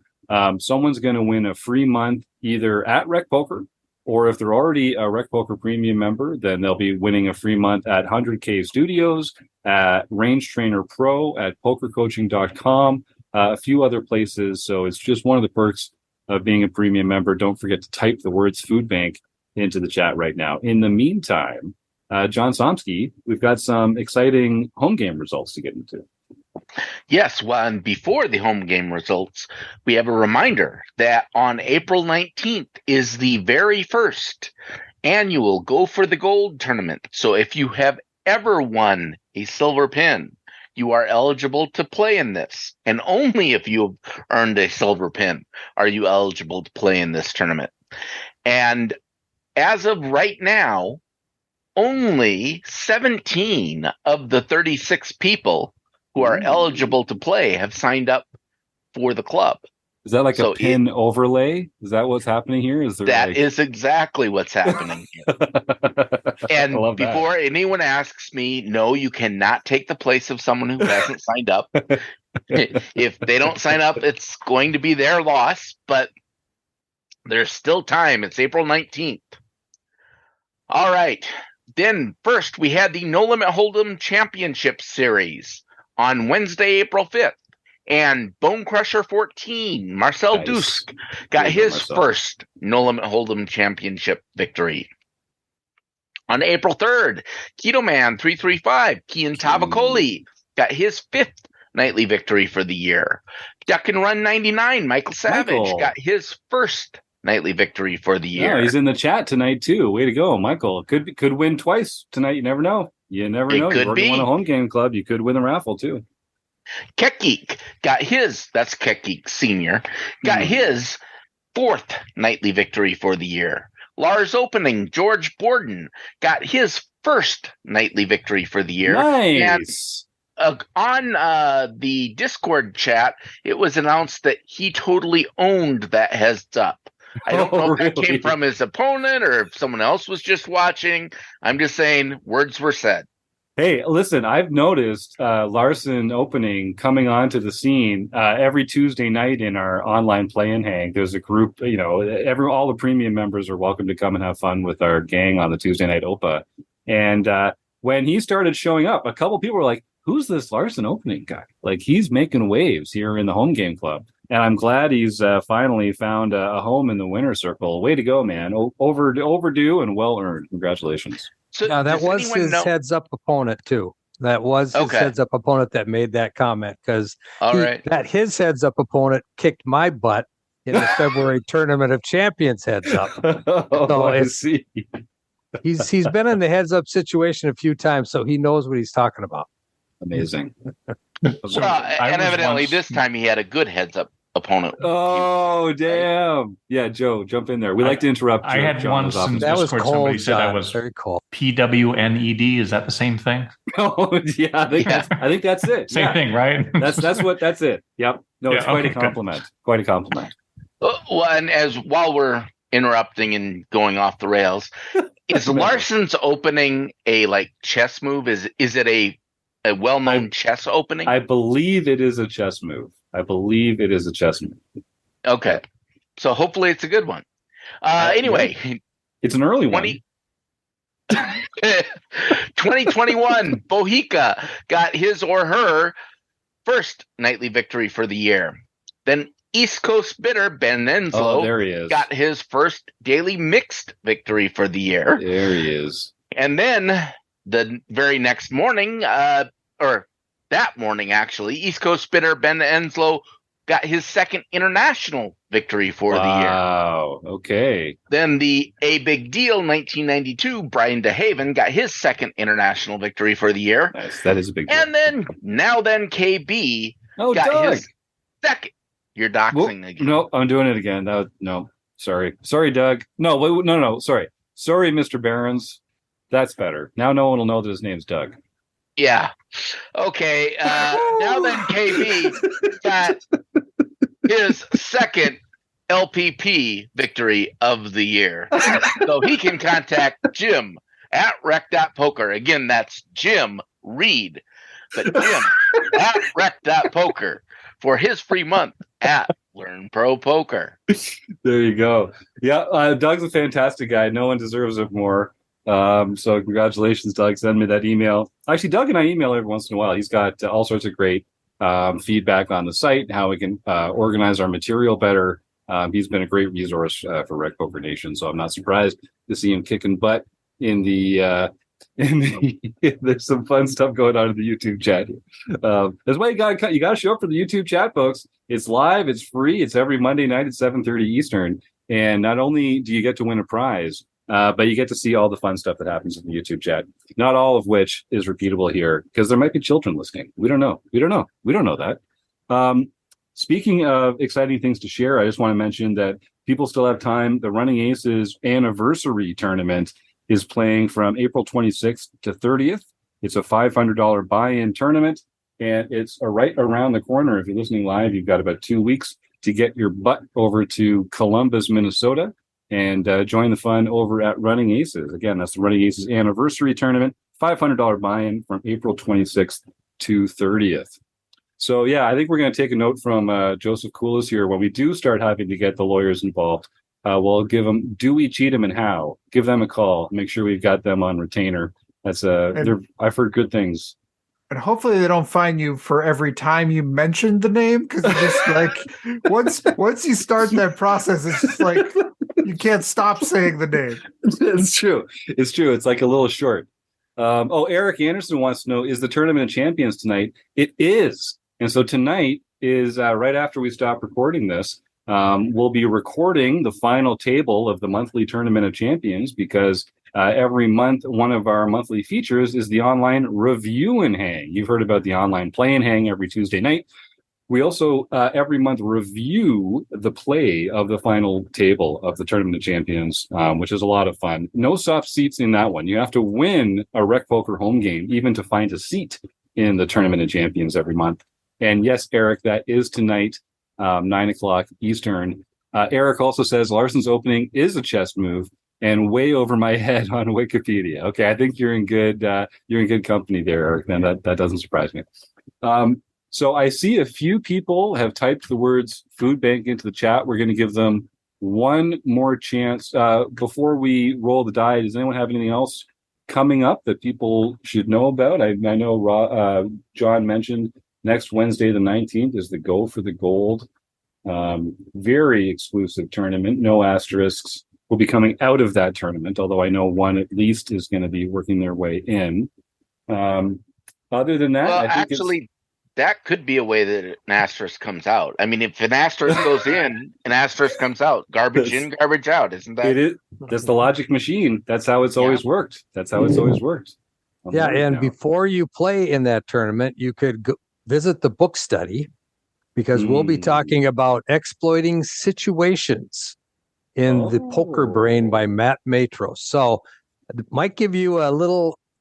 S1: someone's going to win a free month either at RecPoker, or if they're already a RecPoker premium member, then they'll be winning a free month at 100K Studios, at Range Trainer Pro, at pokercoaching.com, a few other places. So it's just one of the perks of being a premium member. Don't forget to type the words food bank into the chat right now. In the meantime, John Somsky, we've got some exciting home game results to get into.
S4: Yes, well, and before the home game results, we have a reminder that on April 19th is the very first annual Go for the Gold tournament. So if you have ever won a silver pin, you are eligible to play in this. And only if you have earned a silver pin are you eligible to play in this tournament. And as of right now, only 17 of the 36 people who are eligible to play have signed up for the club.
S1: Is that like a pin overlay? Is that what's happening here?
S4: That is exactly what's happening here. And before anyone asks me, no, you cannot take the place of someone who hasn't signed up. If they don't sign up, it's going to be their loss, but there's still time. It's April 19th. All right. Then first, we had the No Limit Hold'em Championship Series on Wednesday, April 5th. And Bone Crusher 14, Marcel Dusk, got his first No Limit Hold'em Championship victory. On April 3rd, Keto Man 335, Kian Tavakoli, got his 5th nightly victory for the year. Duck and Run 99, Michael Savage, got his first nightly victory for the year.
S1: Yeah, he's in the chat tonight too. Way to go, Michael. Could win twice tonight. You never know. You never know. You've already won a home game club. You could win a raffle too.
S4: Kekgeek got his, that's Kekgeek Sr., got his 4th nightly victory for the year. Lars Opening, George Borden, got his 1st nightly victory for the year.
S1: Nice.
S4: And on the Discord chat, it was announced that he totally owned that heads up. I don't know if that came from his opponent or if someone else was just watching. I'm just saying words were said.
S1: Hey, listen, I've noticed Larson Opening coming onto the scene every Tuesday night in our online play and hang. There's a group, all the premium members are welcome to come and have fun with our gang on the Tuesday night OPA. And when he started showing up, a couple people were like, who's this Larson Opening guy? Like, he's making waves here in the home game club. And I'm glad he's finally found a home in the winner circle. Way to go, man. Overdue and well earned. Congratulations.
S6: So now, that was his heads-up opponent, too. That was his heads-up opponent that made that comment, because his heads-up opponent kicked my butt in the February Tournament of Champions heads-up.
S1: I see.
S6: He's been in the heads-up situation a few times, so he knows what he's talking about.
S1: Amazing.
S4: And evidently this time he had a good heads-up opponent.
S1: Oh, damn. Yeah, Joe, jump in there. We like to interrupt.
S3: I had once in
S6: that was
S3: Discord,
S6: cold,
S3: somebody said
S6: John.
S3: that was
S6: very cold.
S3: PWNED. Is that the same thing?
S1: Oh, yeah. I think that's it.
S3: Same thing, right?
S1: That's it. Yep. No, it's quite a compliment. Good. Quite a compliment.
S4: Well, and while we're interrupting and going off the rails, is Larson's Opening a chess move? Is it a well-known chess opening?
S1: I believe it is a chess move.
S4: Okay. So hopefully it's a good one. Anyway.
S1: It's an early one.
S4: 2021, Bohica got his or her first nightly victory for the year. Then East Coast bidder Ben Enslow got his first daily mixed victory for the year.
S1: There he is.
S4: And then the very next morning, or that morning actually, East Coast bidder Ben Enslow got his second international victory for the year.
S1: Wow, okay.
S4: Then the A Big Deal 1992, Brian DeHaven got his second international victory for the year.
S1: Nice, that is a big deal.
S4: And then, KB got his second. You're doxing again.
S1: No, I'm doing it again. No, sorry. Sorry, Doug. No, sorry. Sorry, Mr. Barons. That's better. Now no one will know that his name's Doug.
S4: Yeah. Okay. Now then, KB got his second LPP victory of the year. So he can contact Jim at rec.poker. Again, that's Jim Reed. But Jim at rec.poker for his free month at Learn Pro Poker.
S1: There you go. Yeah, Doug's a fantastic guy. No one deserves it more. So congratulations, Doug. Send me that email. Actually, Doug and I email every once in a while. He's got all sorts of great feedback on the site, how we can organize our material better. He's been a great resource for RecPoker Nation, so I'm not surprised to see him kicking butt in the there's some fun stuff going on in the YouTube chat here. That's why you gotta show up for the YouTube chat, folks. It's live, it's free, it's every Monday night at 7:30 Eastern. And not only do you get to win a prize, But you get to see all the fun stuff that happens in the YouTube chat, not all of which is repeatable here because there might be children listening. We don't know that. Speaking of exciting things to share, I just want to mention that people still have time. The Running Aces anniversary tournament is playing from April 26th to 30th. It's a $500 buy-in tournament, and it's right around the corner. If you're listening live, you've got about 2 weeks to get your butt over to Columbus, Minnesota, and join the fun over at Running Aces. Again, that's the Running Aces anniversary tournament, $500 buy-in from April 26th to 30th. So, yeah, I think we're going to take a note from Joseph Kulas here. When we do start having to get the lawyers involved, we'll give them, do we cheat them and how? Give them a call. Make sure we've got them on retainer. That's I've heard good things.
S2: And hopefully they don't fine you for every time you mention the name, because just like once you start that process, it's just like you can't stop saying the name.
S1: It's true. It's like a little short. Eric Anderson wants to know, is the Tournament of Champions tonight? It is. And so tonight is right after we stop recording this. We'll be recording the final table of the monthly Tournament of Champions because every month, one of our monthly features is the online review and hang. You've heard about the online play and hang every Tuesday night. We also every month review the play of the final table of the Tournament of Champions, which is a lot of fun. No soft seats in that one. You have to win a RecPoker home game even to find a seat in the Tournament of Champions every month. And yes, Eric, that is tonight, 9:00 Eastern. Eric also says Larson's opening is a chess move and way over my head on Wikipedia. Okay, I think you're in good company there, Eric. Then that doesn't surprise me. So I see a few people have typed the words food bank into the chat. We're going to give them one more chance before we roll the die. Does anyone have anything else coming up that people should know about? I know John mentioned next Wednesday, the 19th, is the Go for the Gold. Very exclusive tournament, no asterisks. Will be coming out of that tournament, although I know one at least is going to be working their way in. Other than that,
S4: well,
S1: I think
S4: actually, that could be a way that an asterisk comes out. I mean, if an asterisk goes in, an asterisk comes out. Garbage in, garbage out. Isn't that?
S1: It is. That's the logic machine. That's how it's always worked.
S6: Yeah, and before you play in that tournament, you could visit the book study because we'll be talking about exploiting situations in The Poker Brain by Matt Matros. So it might give you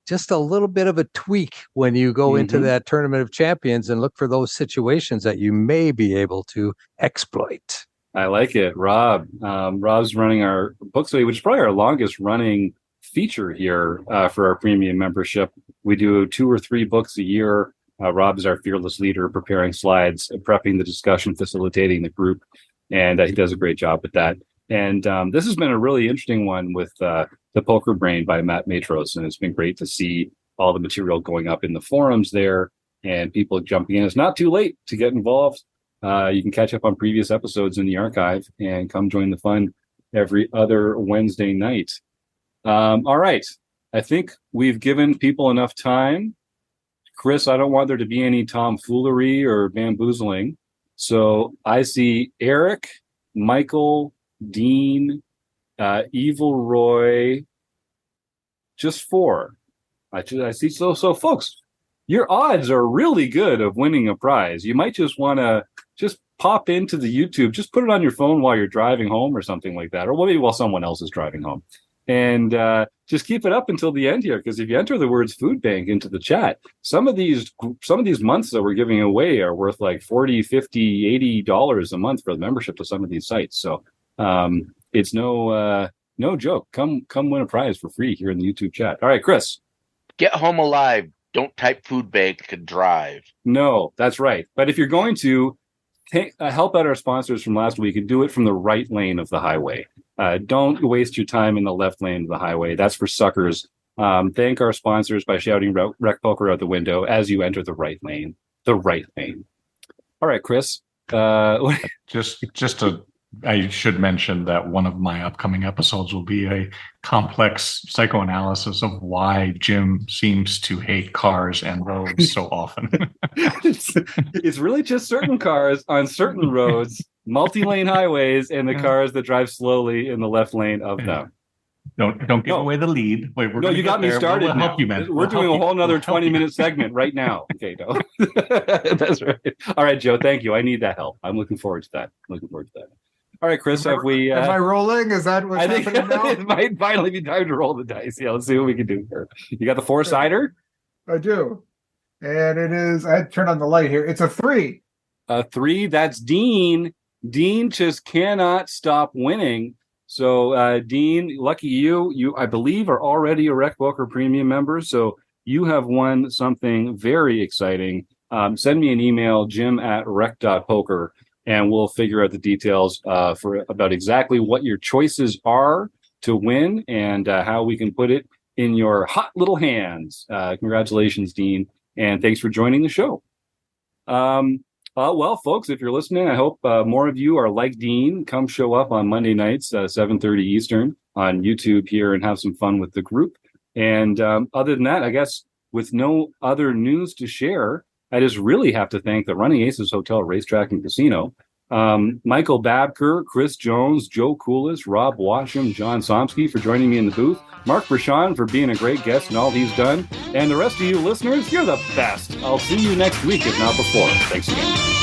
S6: just a little bit of a tweak when you go into that Tournament of Champions and look for those situations that you may be able to exploit.
S1: I like it. Rob's running our book study, which is probably our longest running feature here for our premium membership. We do 2 or 3 books a year. Rob is our fearless leader, preparing slides, prepping the discussion, facilitating the group, and he does a great job with that. And this has been a really interesting one with the Poker Brain by Matt Matros, and it's been great to see all the material going up in the forums there and people jumping in. It's not too late to get involved. You can catch up on previous episodes in the archive and come join the fun every other Wednesday night. All right. I think we've given people enough time. Chris, I don't want there to be any tomfoolery or bamboozling. So I see Eric, Michael, Dean, Evil Roy, just 4. I see. So folks, your odds are really good of winning a prize. You might just want to just pop into the YouTube, just put it on your phone while you're driving home or something like that, or maybe while someone else is driving home. And just keep it up until the end here, because if you enter the words food bank into the chat, some of these months that we're giving away are worth like $40, $50, $80 a month for the membership to some of these sites. So it's no joke. Come win a prize for free here in the YouTube chat. All right, Chris.
S4: Get home alive. Don't type food bank to drive.
S1: No, that's right. But if you're going to help out our sponsors from last week and do it from the right lane of the highway. Don't waste your time in the left lane of the highway. That's for suckers. Thank our sponsors by shouting RecPoker out the window as you enter the right lane. The right lane. All right, Chris.
S3: I should mention that one of my upcoming episodes will be a complex psychoanalysis of why Jim seems to hate cars and roads so often.
S1: It's really just certain cars on certain roads, multi-lane highways, and the cars that drive slowly in the left lane of them.
S3: Don't give away the lead. Wait, we're
S1: No, you got me started.
S3: We'll help you, man.
S1: We're doing a whole nother 20-minute segment right now. Okay, no. That's right. All right, Joe, thank you. I need that help. I'm looking forward to that. All right, Chris, have we...
S2: Am I rolling? Is that what's happening now?
S1: It might finally be time to roll the dice. Yeah, let's see what we can do here. You got the four-sider?
S2: I do. And it is... I had to turn on the light here. It's a 3.
S1: A 3, that's Dean. Dean just cannot stop winning. So, Dean, lucky you, I believe, are already a RecPoker Premium member. So you have won something very exciting. Send me an email, jim@rec.poker, and we'll figure out the details about exactly what your choices are to win and how we can put it in your hot little hands. Congratulations, Dean, and thanks for joining the show. Well, folks, if you're listening, I hope more of you are like Dean. Come show up on Monday nights, 7:30 Eastern on YouTube here and have some fun with the group. And other than that, I guess with no other news to share, I just really have to thank the Running Aces Hotel, Racetrack, and Casino, Michael Babker, Chris Jones, Joe Kulas, Rob Washam, John Somsky for joining me in the booth, Mark Praschan for being a great guest and all he's done, and the rest of you listeners, you're the best. I'll see you next week, if not before. Thanks again.